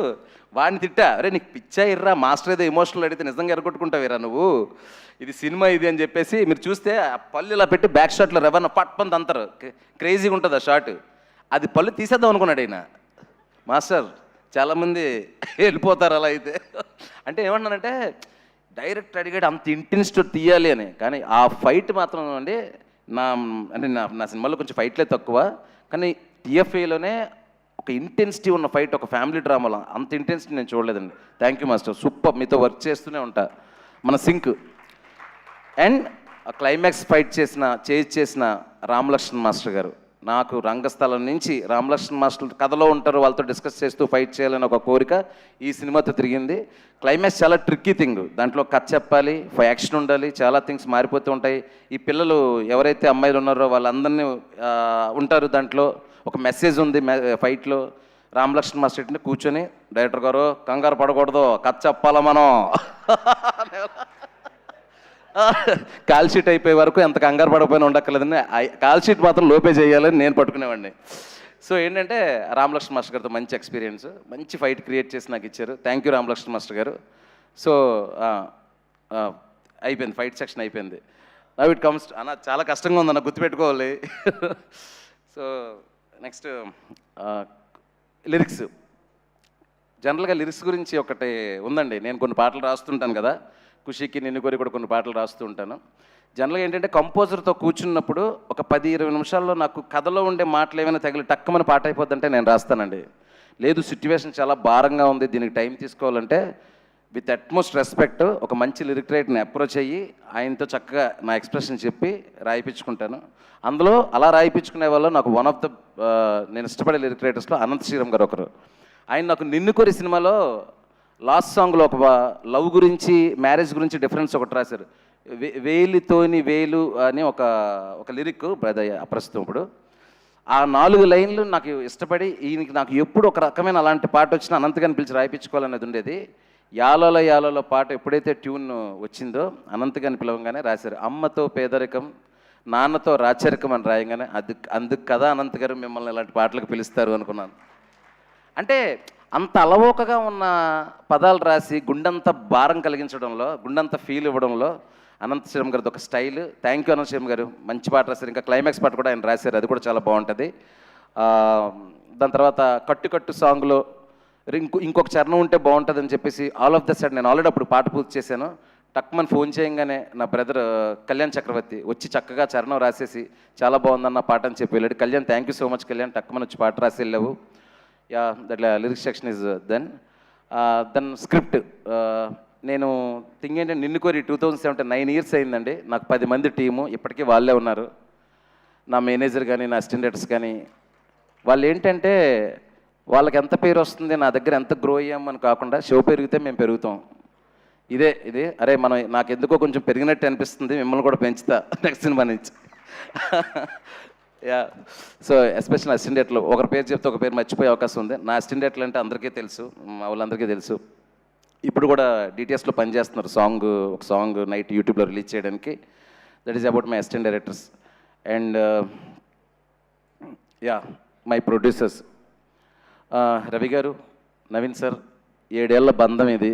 వాడిని తిట్టా, అరే నీకు పిచ్చా ఇర్రా, మాస్టర్ ఏదో ఎమోషనల్ అడిగితే నిజంగా ఎరగొట్టుకుంటావేరా నువ్వు, ఇది సినిమా ఇది అని చెప్పేసి. మీరు చూస్తే ఆ పళ్ళు ఇలా పెట్టి బ్యాక్ షాట్లో రెవెన్ పట్పంది అంటారు, క్రేజీగా ఉంటుంది ఆ షాట్. అది పళ్ళు తీసేద్దాం అనుకున్నాడు ఆయన. మాస్టర్ చాలామంది వెళ్ళిపోతారు అలా అయితే. అంటే ఏమన్నానంటే డైరెక్ట్ అడిగాడు అంత ఇంటెన్సిటీ తీయాలి అని, కానీ ఆ ఫైట్ మాత్రం అండి నా సినిమాలో కొంచెం ఫైట్లే తక్కువ, కానీ టీఎఫ్ఏలోనే ఒక ఇంటెన్సిటీ ఉన్న ఫైట్, ఒక ఫ్యామిలీ డ్రామాలో అంత ఇంటెన్సిటీ నేను చూడలేదండి. థ్యాంక్ యూ మాస్టర్, సూపర్, మీతో వర్క్ చేస్తూనే ఉంటా, మన సింక్. అండ్ క్లైమాక్స్ ఫైట్ చేసిన రామలక్ష్మణ్ మాస్టర్ గారు, నాకు రంగస్థలం నుంచి రామలక్ష్మణ్ మాస్టర్ కథలో ఉంటారు, వాళ్ళతో డిస్కస్ చేస్తూ ఫైట్ చేయాలని ఒక కోరిక ఈ సినిమాతో తిరిగింది. క్లైమాక్స్ చాలా ట్రిక్కీ థింగ్, దాంట్లో కథ చెప్పాలి, యాక్షన్ ఉండాలి, చాలా థింగ్స్ మారిపోతూ ఉంటాయి. ఈ పిల్లలు ఎవరైతే అమ్మాయిలు ఉన్నారో వాళ్ళందరినీ ఉంటారు, దాంట్లో ఒక మెసేజ్ ఉంది ఫైట్లో. రామలక్ష్మణ్ మాస్టర్ అంటే కూర్చొని డైరెక్టర్ గారు కంగారు పడకూడదు, కథ చెప్పాలా మనం, కాల్ షీట్ అయిపోయే వరకు ఎంత కంగారు పడకపోయినా ఉండక్కర్లేదని, కాల్ షీట్ మాత్రం లోపే చేయాలని నేను పట్టుకునేవాడిని. సో ఏంటంటే రామలక్ష్మణ్ మాస్టర్ గారితో మంచి ఎక్స్పీరియన్స్, మంచి ఫైట్ క్రియేట్ చేసి నాకు ఇచ్చారు. థ్యాంక్ యూ రామలక్ష్మణ్ మాస్టర్ గారు. సో అయిపోయింది, ఫైట్ సెక్షన్ అయిపోయింది. నవ్ ఇట్ కమ్స్ అన్న, చాలా కష్టంగా ఉందన్న, గుర్తుపెట్టుకోవాలి. So next lyrics. జనరల్గా లిరిక్స్ గురించి ఒకటి ఉందండి, నేను కొన్ని పాటలు రాస్తుంటాను కదా, ఖుషీకి నిన్ను కోరి కూడా కొన్ని పాటలు రాస్తూ ఉంటాను. జనరల్గా ఏంటంటే కంపోజర్తో కూర్చున్నప్పుడు ఒక 10-20 నిమిషాల్లో నాకు కథలో ఉండే మాటలు ఏమైనా తగిలి టక్కమని పాట అయిపోద్దంటే నేను రాస్తానండి. లేదు సిచ్యువేషన్ చాలా భారంగా ఉంది, దీనికి టైం తీసుకోవాలంటే విత్ అట్మోస్ట్ రెస్పెక్ట్ ఒక మంచి లిరిక్ రైటర్ని అప్రోచ్ అయ్యి ఆయనతో చక్కగా నా ఎక్స్ప్రెషన్ చెప్పి రాయిపించుకుంటాను. అందులో అలా రాయిపించుకునే వాళ్ళు నాకు వన్ ఆఫ్ ద నేను ఇష్టపడే లిరిక్ రైటర్స్లో అనంత శ్రీరామ్ గారు ఒకరు. ఆయన నాకు నిన్ను కోరి సినిమాలో లాస్ట్ సాంగ్లో ఒక లవ్ గురించి, మ్యారేజ్ గురించి డిఫరెన్స్ ఒకటి రాశారు. వేలితోని వేలు అని ఒక లిరిక్ ప్రస్తుతం ఇప్పుడు. ఆ 4 లైన్లు నాకు ఇష్టపడి ఈయనకి నాకు ఎప్పుడు ఒక రకమైన అలాంటి పాట వచ్చినా అనంతగాని పిలిచి రాయిపించుకోవాలనేది ఉండేది. యాలలో పాట ఎప్పుడైతే ట్యూన్ వచ్చిందో అనంతగాని పిలవంగానే రాశారు. అమ్మతో పేదరికం, నాన్నతో రాచరికం అని రాయంగానే అందుకు కదా అనంత్ గారు మిమ్మల్ని ఇలాంటి పాటలకు పిలుస్తారు అనుకున్నాను. అంటే అంత అలవోకగా ఉన్న పదాలు రాసి గుండంత భారం కలిగించడంలో, గుండంత ఫీల్ ఇవ్వడంలో అనంత శ్రీరామ్ గారిది ఒక style. Thank you Anantha Sriram గారు, మంచి పాట రాశారు. ఇంకా క్లైమాక్స్ పాట కూడా ఆయన రాశారు, అది కూడా చాలా బాగుంటుంది. దాని తర్వాత కట్టు సాంగ్లో ఇంకొక చరణం ఉంటే బాగుంటుందని చెప్పేసి ఆల్ ఆఫ్ ద సైడ్ నేను ఆల్రెడీ అప్పుడు పాట పూర్తి చేశాను. టక్మని ఫోన్ చేయంగానే నా బ్రదర్ కళ్యాణ్ చక్రవర్తి వచ్చి చక్కగా చరణం రాసేసి చాలా బాగుందన్న పాట అని చెప్పి వెళ్ళాడు. Kalyan thank you so much Kalyan, టక్మని వచ్చి పాట రాసి వెళ్ళావు. Yeah that lyrics section is then script. నేను థింగ్ ఏంటంటే నిన్ను కోరి 2017 9 ఇయర్స్ అయిందండి. నాకు 10 మంది టీము, ఇప్పటికీ వాళ్ళే ఉన్నారు. నా మేనేజర్ కానీ నా అసిస్టెంట్ డైరెక్టర్స్ కానీ వాళ్ళు ఏంటంటే వాళ్ళకి ఎంత పేరు వస్తుంది, నా దగ్గర ఎంత గ్రో అయ్యామని కాకుండా షో పెరిగితే మేము పెరుగుతాం. ఇదే అరే మనం నాకెందుకో కొంచెం పెరిగినట్టు అనిపిస్తుంది, మిమ్మల్ని కూడా పెంచుతా నెక్స్ట్ సినిమా నుంచి. యా, సో ఎస్పెషల్ అసిస్టెంట్లు ఒకరి పేరు చెప్తే ఒక పేరు మర్చిపోయే అవకాశం ఉంది. నా అసిస్టెంట్లు అంటే అందరికీ తెలుసు, మా వాళ్ళందరికీ తెలుసు. ఇప్పుడు కూడా డిటిఎస్లో పనిచేస్తున్నారు ఒక సాంగ్ నైట్ యూట్యూబ్లో రిలీజ్ చేయడానికి. That is about my assistant directors and yeah my producers. Ravi గారు, నవీన్ సార్, 7 ఏళ్ల బంధం ఇది.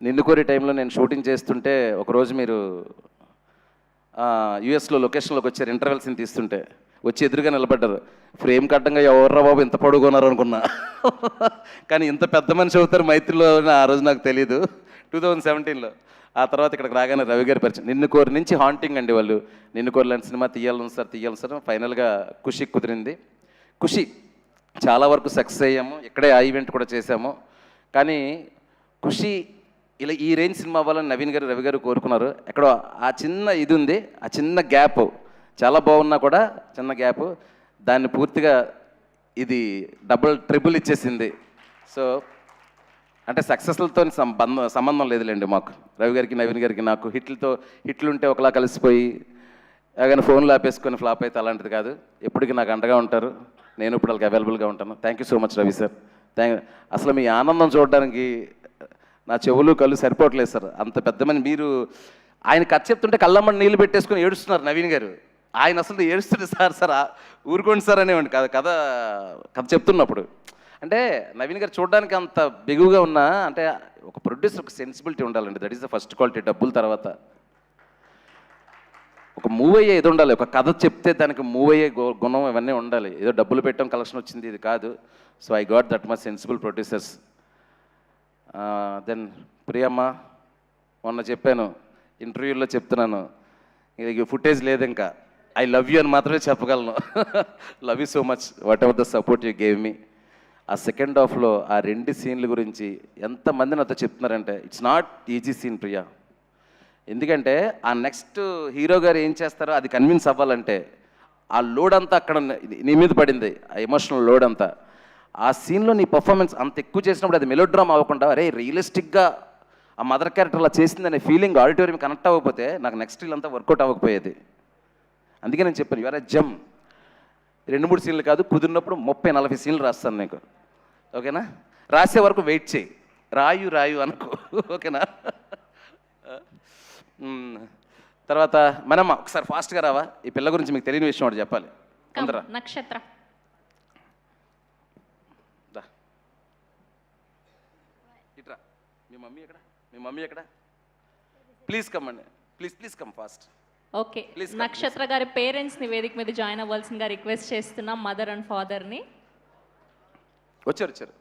నిన్ను కోరి టైంలో నేను షూటింగ్ చేస్తుంటే ఒకరోజు మీరు యూఎస్లో లొకేషన్లోకి వచ్చారు, ఇంటర్వెల్ సీన్ తీస్తుంటే వచ్చి ఎదురుగా నిలబడ్డారు. ఫ్రేమ్ కట్టంగా ఎవర్రా బాబు ఇంత పొడుగున్నారు అనుకున్నా. కానీ ఇంత పెద్ద మనిషి అవుతారు మైత్రిలో ఆ రోజు నాకు తెలీదు, 2017లో. ఆ తర్వాత ఇక్కడికి రాగానే రవి గారి పరిచయం. నిన్ను కోరి నుంచి హాంటింగ్ అండి వాళ్ళు. నిన్ను కోరి లాంటి సినిమా తీయాలను సార్. ఫైనల్గా ఖుషి కుదిరింది. ఖుషి చాలా వరకు సక్సెస్ అయ్యాము, ఇక్కడే ఆ ఈవెంట్ కూడా చేశాము. కానీ ఖుషి ఇలా ఈ రేంజ్ సినిమా అవ్వాలని నవీన్ గారు, రవి గారు కోరుకున్నారు. ఎక్కడో ఆ చిన్న ఇది ఉంది, ఆ చిన్న గ్యాప్ చాలా బాగున్నా కూడా చిన్న గ్యాప్, దాన్ని పూర్తిగా ఇది ట్రిపుల్ ఇచ్చేసింది. సో అంటే సక్సెస్లతో సంబంధం లేదులేండి మాకు, రవి గారికి నవీన్ గారికి నాకు. హిట్లు ఉంటే ఒకలా కలిసిపోయి కానీ ఫోన్లో ఆపేసుకొని ఫ్లాప్ అయితే అలాంటిది కాదు. ఎప్పటికీ నాకు అండగా ఉంటారు, నేను ఇప్పుడు వాళ్ళకి అవైలబుల్గా ఉంటాను. Thank you so much Ravi sir. అసలు మీ ఆనందం చూడడానికి నా చెవులు కళ్ళు సరిపోవట్లేదు సార్. అంత పెద్ద మంది మీరు. ఆయన కథ చెప్తుంటే కళ్ళమ్మని నీళ్ళు పెట్టేసుకొని ఏడుస్తున్నారు నవీన్ గారు. ఆయన అసలు ఏడుస్తుంటే సార్ ఊరుకోండి సార్ అనేవాడి కథ చెప్తున్నప్పుడు. అంటే నవీన్ గారు చూడడానికి అంత బిగువుగా ఉన్నా, అంటే ఒక ప్రొడ్యూసర్ ఒక సెన్సిబిలిటీ ఉండాలండి. That is the first quality. డబ్బుల తర్వాత ఒక మూవ్ అయ్యే ఇది ఉండాలి. ఒక కథ చెప్తే దానికి మూవ్ అయ్యే గుణం ఇవన్నీ ఉండాలి. ఏదో డబ్బులు పెట్టడం కలెక్షన్ వచ్చింది ఇది కాదు. So I got that much sensible producers. Then Priyamma, మొన్న చెప్పాను ఇంటర్వ్యూలో, చెప్తున్నాను, ఇది ఫుటేజ్ లేదు ఇంకా. ఐ లవ్ యూ అని మాత్రమే చెప్పగలను. Love you so much, what ever the support you gave me. ఆ సెకండ్ హాఫ్లో ఆ 2 సీన్ల గురించి ఎంతమంది నాతో చెప్తున్నారంటే it's not easy scene Priya. ఎందుకంటే ఆ నెక్స్ట్ హీరో గారు ఏం చేస్తారో అది కన్విన్స్ అవ్వాలంటే ఆ లోడ్ అంతా అక్కడ నీ మీద పడింది, ఆ ఎమోషనల్ లోడ్ అంతా. ఆ సీన్లో నీ పర్ఫార్మెన్స్ అంత ఎక్కువ చేసినప్పుడు అది మెలోడ్రామా అవ్వకుండా అరే రియలిస్టిక్గా ఆ మదర్ క్యారెక్టర్ అలా చేసిందనే ఫీలింగ్ ఆడిటోరియం కనెక్ట్ అవ్వకపోతే నాకు నెక్స్ట్ రీల్ అంతా వర్కౌట్ అవ్వకపోయేది. అందుకే నేను చెప్పాను యువర్ ఎ జమ్. 2-3 సీన్లు కాదు, కుదిరినప్పుడు 30-40 సీన్లు రాస్తాను నీకు, ఓకేనా? రాసే వరకు వెయిట్ చేయి, రాయు అనుకో, ఓకేనా? తర్వాత మనమ్మ ఒకసారి ఫాస్ట్గా రావా, ఈ పిల్ల గురించి మీకు తెలియని విషయం ఒకటి చెప్పాలి. అందరా నక్షత్ర ఇట్రా. మీ మమ్మీ ఎక్కడ? ప్లీజ్ కమ్ అండి, ప్లీజ్ కమ్ ఫాస్ట్. ఓకే, నక్షత్ర గారి పేరెంట్స్ని వేదిక మీద జాయిన్ అవ్వాల్సిందిగా రిక్వెస్ట్ చేస్తున్నాం, మదర్ అండ్ ఫాదర్ని. వచ్చారు.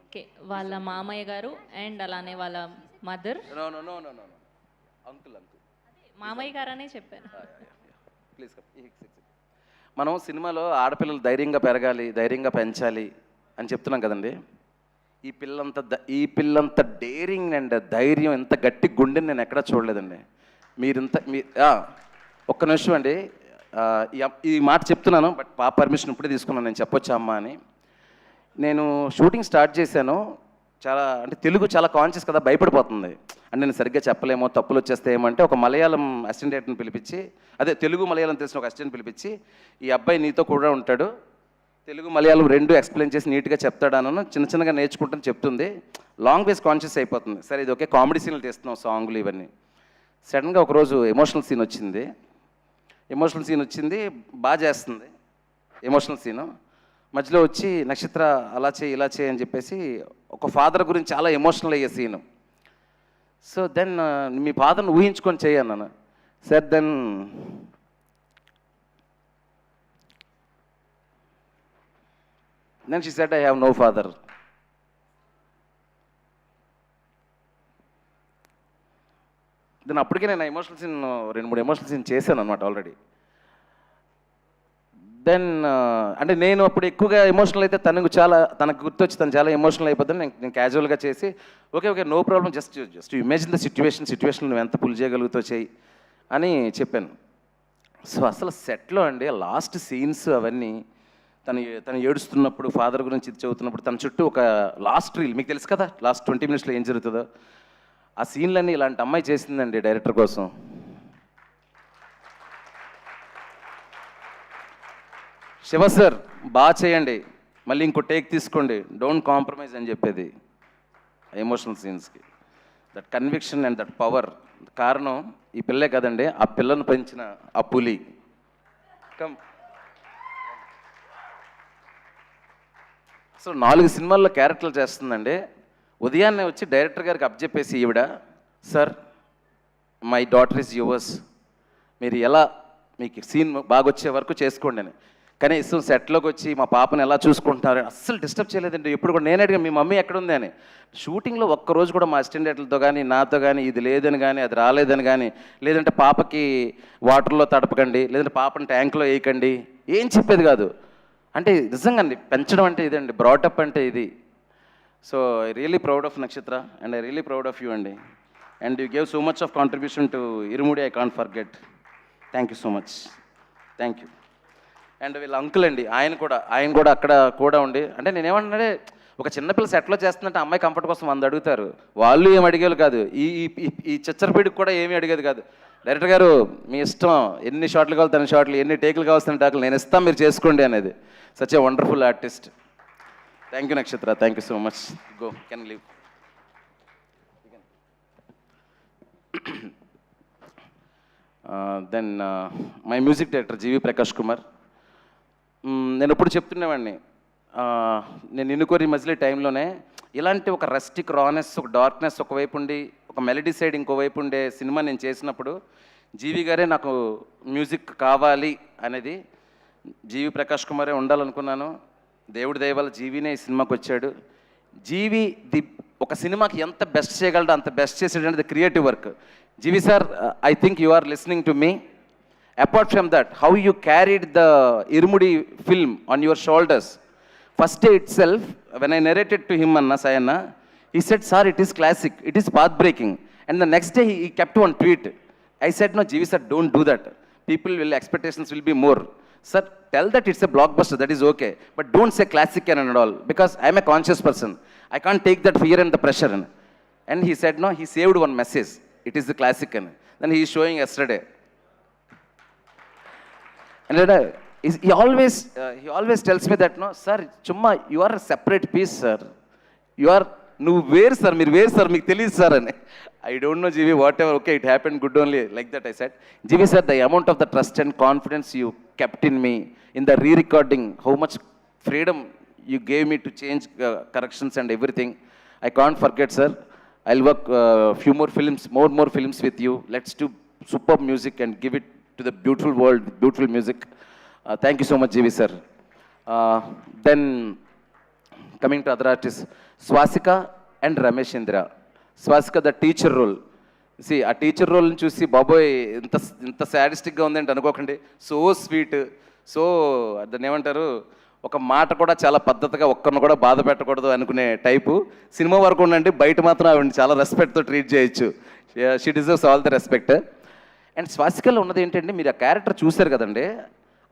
ఓకే, వాళ్ళ మామయ్య గారు అండ్ అలానే వాళ్ళ మదర్. అంకుల్ మామయ్య గారు అనే చెప్పాను. ప్లీజ్ మనం సినిమాలో ఆడపిల్లలు ధైర్యంగా పెరగాలి, ధైర్యంగా పెంచాలి అని చెప్తున్నాం కదండి. ఈ పిల్లంత డేరింగ్ అండ్ ధైర్యం, ఎంత గట్టి గుండెని నేను ఎక్కడా చూడలేదండి. ఒక్క నిమిషం అండి, ఈ మాట చెప్తున్నాను, బట్ పాప పర్మిషన్ ఇప్పుడే తీసుకున్నాను, నేను చెప్పొచ్చా అమ్మా అని. నేను షూటింగ్ స్టార్ట్ చేశాను, చాలా అంటే తెలుగు చాలా కాన్షియస్ కదా, భయపడిపోతుంది. అంటే నేను సరిగ్గా చెప్పలేమో, తప్పులు వచ్చేస్తే ఏమంటే ఒక మలయాళం అసిస్టెంట్ని పిలిపించి, అదే తెలుగు మలయాళం తెలిసిన ఒక అసిస్టెంట్ పిలిపించి, ఈ అబ్బాయి నీతో కూడా ఉంటాడు, తెలుగు మలయాళం 2 ఎక్స్ప్లెయిన్ చేసి నీట్గా చెప్తాడను చిన్నగా నేర్చుకుంటాను చెప్తుంది. లాంగ్వేజ్ కాన్షియస్ అయిపోతుంది. సరే ఇది ఓకే, కామెడీ సీన్లు తీస్తున్నాం, సాంగ్లు ఇవన్నీ. సడన్గా ఒకరోజు ఎమోషనల్ సీన్ వచ్చింది, బాగా చేస్తుంది ఎమోషనల్ సీను. మధ్యలో వచ్చి నక్షత్ర అలా చేయి ఇలా చేయి అని చెప్పేసి ఒక ఫాదర్ గురించి చాలా ఎమోషనల్ అయ్యే సీను. సో దెన్ మీ ఫాదర్ని ఊహించుకొని చేయన్నాను. Sir then she said I have no father. Then అప్పటికే నేను ఎమోషనల్ సీన్ 2-3 ఎమోషనల్ సీన్ చేశాను అనమాట ఆల్రెడీ. దెన్ అంటే నేను అప్పుడు ఎక్కువగా ఎమోషనల్ అయితే తనకు గుర్తొచ్చి తను చాలా ఎమోషనల్ అయిపోతుంది. నేను క్యాజువల్గా చేసి okay no problem, just imagine the situation నువ్వు ఎంత పుల్ చేయగలుగుతావు చేయి అని చెప్పాను. సో అసలు సెట్లో అండి లాస్ట్ సీన్స్ అవన్నీ తను ఏడుస్తున్నప్పుడు ఫాదర్ గురించి ఇది చదువుతున్నప్పుడు తన చుట్టూ ఒక లాస్ట్ రీల్ మీకు తెలుసు కదా లాస్ట్ 20 minutesలో ఏం జరుగుతుందో ఆ సీన్లన్నీ ఇలాంటి అమ్మాయి చేసిందండి డైరెక్టర్ కోసం. శివ సార్ బాగా చేయండి, మళ్ళీ ఇంకో టేక్ తీసుకోండి, డోంట్ కాంప్రమైజ్ అని చెప్పేది ఎమోషనల్ సీన్స్కి. That conviction and that power కారణం ఈ పిల్లే కదండి, ఆ పిల్లను పెంచిన ఆ పులి. కమ్ సో 4 సినిమాల్లో క్యారెక్టర్లు చేస్తుందండి. ఉదయాన్నే వచ్చి డైరెక్టర్ గారికి అప్పచెప్పేసి ఈవిడ, sir my daughter is yours, మీరు ఎలా మీకు సీన్ బాగా వచ్చే వరకు చేసుకోండి అని. కనీసం సెట్లోకి వచ్చి మా పాపను ఎలా చూసుకుంటున్నారు అస్సలు డిస్టర్బ్ చేయలేదండి. ఎప్పుడు కూడా నేను అడిగాను మీ మమ్మీ ఎక్కడుంది అని. షూటింగ్లో ఒక్కరోజు కూడా మా అసిస్టెంట్ డైరెక్టర్లతో కానీ నాతో కానీ ఇది లేదని కానీ అది రాలేదని కానీ, లేదంటే పాపకి వాటర్లో తడపకండి, లేదంటే పాపని ట్యాంక్లో వేయకండి, ఏం చెప్పేది కాదు. అంటే నిజంగా అండి పెంచడం అంటే ఇదండి, బ్రాటప్ అంటే ఇది. So I really proud of Nakshatra and I really proud of you అండి. And you gave so much of contribution to Irumudi, I can't forget. Thank you so much, thank you. And వీళ్ళ అంకుల్ అండి, ఆయన కూడా అక్కడ కూడా ఉండి, అంటే నేనేమంటే ఒక చిన్నపిల్ల సెట్లో చేస్తుందంటే అమ్మాయి కంఫర్ట్ కోసం 100 అడుగుతారు, వాళ్ళు ఏం అడిగేది కాదు. ఈ చిచ్చరపీడికి కూడా ఏమీ అడిగేది కాదు. డైరెక్టర్ గారు మీ ఇష్టం, ఎన్ని షాట్లు కావాలి తన షాట్లు, ఎన్ని టేకులు కావాల్సిన టేకులు నేను ఇస్తాను, మీరు చేసుకోండి అనేది. Such a wonderful artist. Thank you Nakshatra, thank you so much. Go can leave. Then my music director GV Prakash Kumar. నేను ఎప్పుడు చెప్తున్నవాడిని, నేను ఇన్నుకోరి మజిలీ టైంలోనే ఇలాంటి ఒక రస్టిక్ రానెస్, ఒక డార్క్నెస్ ఒకవైపు ఉండి, ఒక మెలడీ సైడ్ ఇంకోవైపు ఉండే సినిమా నేను చేసినప్పుడు జీవి గారే నాకు మ్యూజిక్ కావాలి అనేది, జీవి ప్రకాష్ కుమారే ఉండాలనుకున్నాను. దేవుడి దయ వల్ల జీవినే ఈ సినిమాకి వచ్చాడు. జీవి ఒక సినిమాకి ఎంత బెస్ట్ చేయగలడో అంత బెస్ట్ చేసాడు అనేది creative work. GV sir, I think you are listening to me. Apart from that, how you carried the Irumudi film on your shoulders. First day itself, when I narrated to him, Anna Sayana, he said, sir, it is classic, it is path-breaking. And the next day, he kept one tweet. I said, no, Jivi sir, don't do that. Expectations will be more. Sir, tell that it's a blockbuster, that is okay. But don't say classic and all, because I'm a conscious person. I can't take that fear and the pressure. And he said, no, he saved one message. It is the classic. Then he is showing yesterday. And he always tells me that, no, sir, chumma, you are a separate piece, sir. You are, no, where, sir, meer where, sir, meeku teliyadu, sir. And I don't know, Jivi, whatever, okay, it happened, good only, like that I said. Jivi, sir, the amount of the trust and confidence you kept in me, in the re-recording, how much freedom you gave me to change corrections and everything, I can't forget, sir. I'll work few more films with you. Let's do superb music and give it to the beautiful world, beautiful music. Thank you so much, GV sir. Then coming to other artists, Swasika and Ramesh Indra. Swasika, the teacher role. See, a teacher role ni chusi baboy inta sadistic ga undi ante anukokandi. So sweet, so adani emantaru, ఒక మాట కూడా చాలా పద్ధతిగా ఒక్కరిని కూడా బాధ పెట్టకూడదు అనుకునే టైపు. సినిమా వరకు ఉండండి, బయట మాత్రం ఆవిడని చాలా రెస్పెక్ట్తో ట్రీట్ చేయొచ్చు. She deserves all the respect. And స్వాసికలో ఉన్నది ఏంటంటే, మీరు ఆ క్యారెక్టర్ చూశారు కదండి,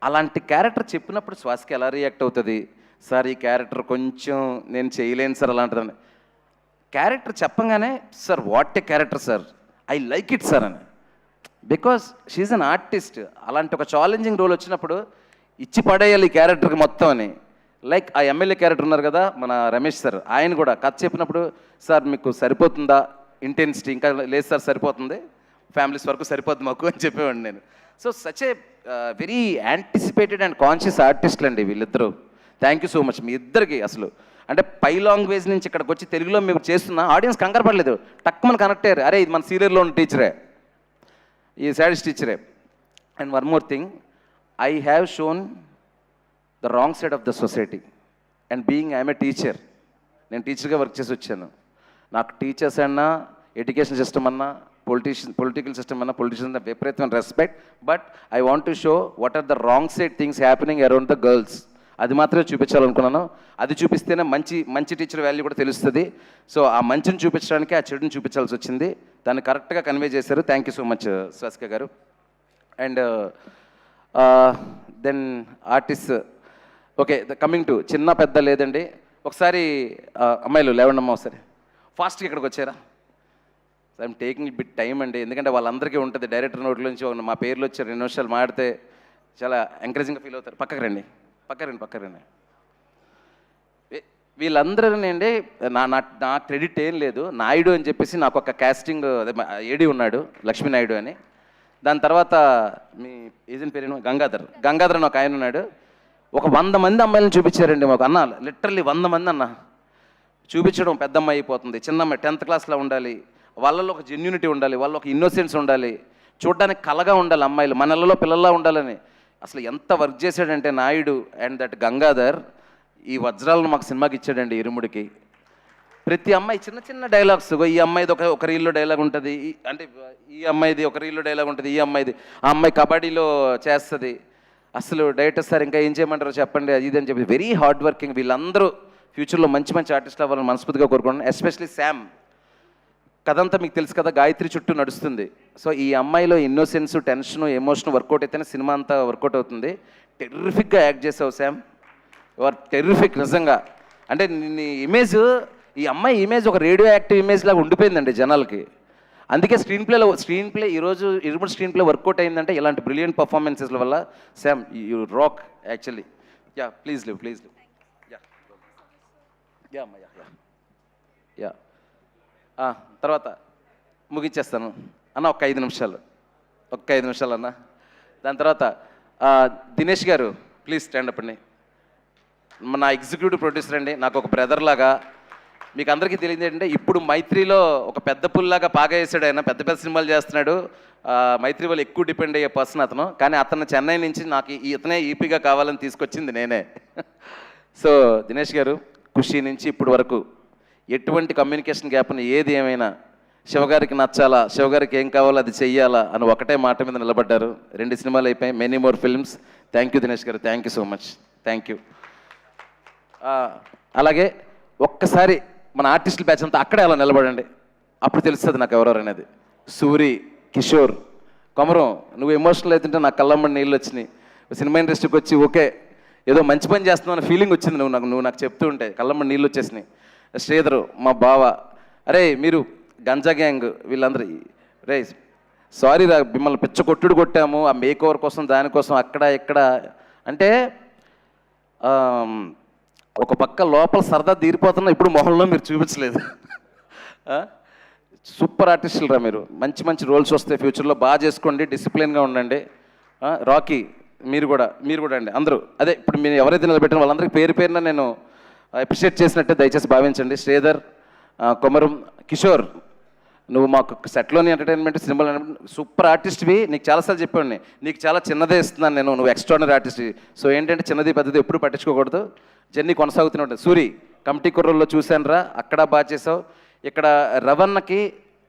అలాంటి క్యారెక్టర్ చెప్పినప్పుడు స్వాసిక ఎలా రియాక్ట్ అవుతుంది, సార్ ఈ క్యారెక్టర్ కొంచెం నేను చేయలేను సార్ అలాంటిదని. క్యారెక్టర్ చెప్పంగానే, sir what a character sir, I like it sir అని. Because she's an artist. అలాంటి ఒక ఛాలెంజింగ్ రోల్ వచ్చినప్పుడు ఇచ్చి పడేయాలి ఈ క్యారెక్టర్కి మొత్తం అని. లైక్ ఆ ఎమ్మెల్యే క్యారెక్టర్ ఉన్నారు కదా మన రమేష్ సార్, ఆయన కూడా కథ చెప్పినప్పుడు, సార్ మీకు సరిపోతుందా ఇంటెన్సిటీ, ఇంకా లేదు సార్ సరిపోతుంది, ఫ్యామిలీస్ వరకు సరిపోతుంది మాకు అని చెప్పేవాడిని నేను. So such a very anticipated and conscious ఆర్టిస్టులు అండి వీళ్ళిద్దరూ. థ్యాంక్ యూ సో మచ్ మీ ఇద్దరికి. అసలు అంటే పై లాంగ్వేజ్ నుంచి ఇక్కడికి వచ్చి తెలుగులో మేము చేస్తున్నా ఆడియన్స్ కంగారు పడలేదు, టక్కుమని కనెక్ట్ అయ్యారు, అరే ఇది మన సీరియల్లో ఉన్న టీచరే, ఈ సాడిస్ట్ టీచరే. And one more thing, I have shown the wrong side of the society, and being I am a teacher, నేను టీచర్గా వర్క్ చేసి వచ్చాను. నాకు టీచర్స్ అన్నా, ఎడ్యుకేషన్ సిస్టమ్ అన్నా, పొలిటికల్ సిస్టమ్ అన్నా, పొలిటీషియన్స్ విపరీతమైన respect. But I want to show what are the wrong side things happening around the girls. అది మాత్రమే చూపించాలనుకున్నాను. అది చూపిస్తేనే మంచి టీచర్ వాల్యూ కూడా తెలుస్తుంది. సో ఆ మంచిని చూపించడానికి ఆ చెడుని చూపించాల్సి వచ్చింది. దాన్ని కరెక్ట్గా కన్వే చేశారు. Thank you so much Swasika గారు. And then artist okay, coming to చిన్న పెద్ద లేదండి. ఒకసారి అమ్మాయిలు లేవండి అమ్మ, ఒకసారి ఫాస్ట్గా ఇక్కడికి వచ్చారా. ఐఎమ్ టేకింగ్ బిట్ టైం అండి, ఎందుకంటే వాళ్ళందరికీ ఉంటుంది డైరెక్టర్ నోట్ల నుంచి మా పేర్లు వచ్చి 2 నిమిషాలు మాడితే చాలా ఎంకరేజింగ్గా ఫీల్ అవుతారు. పక్కకు రండి. వీళ్ళందరూ అండి నా క్రెడిట్ ఏం లేదు. నాయుడు అని చెప్పేసి నాకు ఒక కాస్టింగ్ ఏడి ఉన్నాడు, లక్ష్మీ నాయుడు అని. దాని తర్వాత మీ ఏజెంట్ పేరేను గంగాధర్ అని ఒక ఆయన ఉన్నాడు. ఒక 100 మంది అమ్మాయిలను చూపించారండి మాకు. అన్న లిటరల్లీ 100 మంది అన్న చూపించడం. పెద్ద అమ్మాయి అయిపోతుంది, చిన్న అమ్మాయి 10th క్లాస్లో ఉండాలి, వాళ్ళలో ఒక జెన్యూనిటీ ఉండాలి, వాళ్ళలో ఒక ఇన్నోసెన్స్ ఉండాలి, చూడడానికి కలగా ఉండాలి అమ్మాయిలు, మనలలో పిల్లల్లా ఉండాలని. అసలు ఎంత వర్క్ చేశాడంటే నాయుడు అండ్ దట్ గంగాధర్ ఈ వజ్రాలను మాకు సినిమాకి ఇచ్చాడండి ఇరుముడికి. ప్రతి అమ్మాయి చిన్న చిన్న డైలాగ్స్, ఈ అమ్మాయిది ఒక రీల్లో డైలాగ్ ఉంటుంది, అంటే ఈ అమ్మాయిది ఒక రీల్లో డైలాగ్ ఉంటుంది, ఈ అమ్మాయిది ఆ అమ్మాయి కబడ్డీలో చేస్తుంది. అసలు డైరెక్టర్ సార్ ఇంకా ఏం చేయమంటారో చెప్పండి అది ఇది అని చెప్పి వెరీ హార్డ్ వర్కింగ్. వీళ్ళందరూ ఫ్యూచర్లో మంచి మంచి ఆర్టిస్టులు అవ్వాలని మనస్ఫూర్తిగా కోరుకుంటున్నాను. Especially Sam. కథంతా మీకు తెలుసు కదా, గాయత్రి చుట్టూ నడుస్తుంది. సో ఈ అమ్మాయిలో ఇన్నోసెన్స్, టెన్షన్, ఎమోషన్ వర్కౌట్ అయితేనే సినిమా అంతా వర్కౌట్ అవుతుంది. టెర్రిఫిక్గా యాక్ట్ చేసావు శామ్, యు ఆర్ టెర్రిఫిక్ నిజంగా. అంటే నీ ఇమేజ్, ఈ అమ్మాయి ఇమేజ్ ఒక రేడియో యాక్టివ్ ఇమేజ్ లాగా ఉండిపోయిందండి జనాలకి. అందుకే స్క్రీన్ ప్లే ఈరోజు ఇరుముడు స్క్రీన్ ప్లే వర్కౌట్ అయిందంటే ఇలాంటి బ్రిలియంట్ పర్ఫార్మెన్సెస్ల వల్ల. Sam you rock actually. Yeah please live. Yeah అమ్మా యా. తర్వాత ముగించేస్తాను అన్న, ఒక 5 నిమిషాలు అన్న. దాని తర్వాత దినేష్ గారు ప్లీజ్ స్టాండ్ అప్ అండి. నా ఎగ్జిక్యూటివ్ ప్రొడ్యూసర్ అండి, నాకు ఒక బ్రదర్ లాగా. మీకు అందరికీ తెలియదు ఏంటంటే ఇప్పుడు మైత్రిలో ఒక పెద్ద పుల్లాగా పాగా వేసాడు ఆయన, పెద్ద పెద్ద సినిమాలు చేస్తున్నాడు. మైత్రి వాళ్ళు ఎక్కువ డిపెండ్ అయ్యే పర్సన్ అతను. కానీ అతను చెన్నై నుంచి నాకు ఇతనే ఈపీగా కావాలని తీసుకొచ్చింది నేనే. సో దినేష్ గారు ఖుషి నుంచి ఇప్పుడు వరకు ఎటువంటి కమ్యూనికేషన్ గ్యాప్ని ఏది ఏమైనా శివగారికి నచ్చాలా, శివగారికి ఏం కావాలో అది చెయ్యాలా అని ఒకటే మాట మీద నిలబడ్డారు. 2 సినిమాలు అయిపోయాయి, many more films. Thank you Dinesh గారు, thank you so much, thank you. అలాగే ఒక్కసారి మన ఆర్టిస్టుల బ్యాచ్ అంతా అక్కడే అలా నిలబడండి, అప్పుడు తెలుస్తుంది నాకు ఎవరెవరు అనేది. సూరి, కిషోర్, కొమరం, నువ్వు ఎమోషనల్ అవుతుంటే నాకు కళ్ళమ్మడి నీళ్ళు వచ్చినాయి. సినిమా ఇండస్ట్రీకి వచ్చి ఓకే ఏదో మంచి పని చేస్తున్నావు అనే ఫీలింగ్ వచ్చింది నువ్వు నాకు చెప్తూ ఉంటే, కళ్ళమ్మడి నీళ్ళు వచ్చేసినాయి. శ్రీధరు, మా బావ, అరే మీరు గంజా గ్యాంగ్ వీళ్ళందరూ, రే సారీ రా మిమ్మల్ని పిచ్చ కొట్టుడు కొట్టాము ఆ మేక్ ఓవర్ కోసం దానికోసం అక్కడ ఇక్కడ అంటే. ఒక పక్క లోపల సరదా తీరిపోతున్నా, ఇప్పుడు మొహంలో మీరు చూపించలేదు. సూపర్ ఆర్టిస్టులు రా మీరు, మంచి మంచి రోల్స్ వస్తాయి ఫ్యూచర్లో, బాగా చేసుకోండి, డిసిప్లిన్గా ఉండండి. రాకీ మీరు కూడా అండి అందరూ. అదే ఇప్పుడు మీరు ఎవరైతే నిలబెట్టిన వాళ్ళందరికీ పేరున నేను అప్రిషియేట్ చేసినట్టే దయచేసి భావించండి. శ్రీధర్, కొమరం, కిషోర్, నువ్వు మాకు సెట్లోని ఎంటర్టైన్మెంట్ సినిమాలు సూపర్ ఆర్టిస్ట్వి. నీకు చాలాసార్లు చెప్పాను, నీకు చాలా చిన్నదే ఇస్తున్నాను నేను, నువ్వు ఎక్స్ట్రానరీ ఆర్టిస్ట్. సో ఏంటంటే చిన్నది పెద్దది ఎప్పుడు పట్టించుకోకూడదు, జర్నీ కొనసాగుతూనే ఉంటుంది. సూరి, కమిటీ కుర్రల్లో చూశాను రా, అక్కడ బాగా చేసావు. ఇక్కడ రవణకి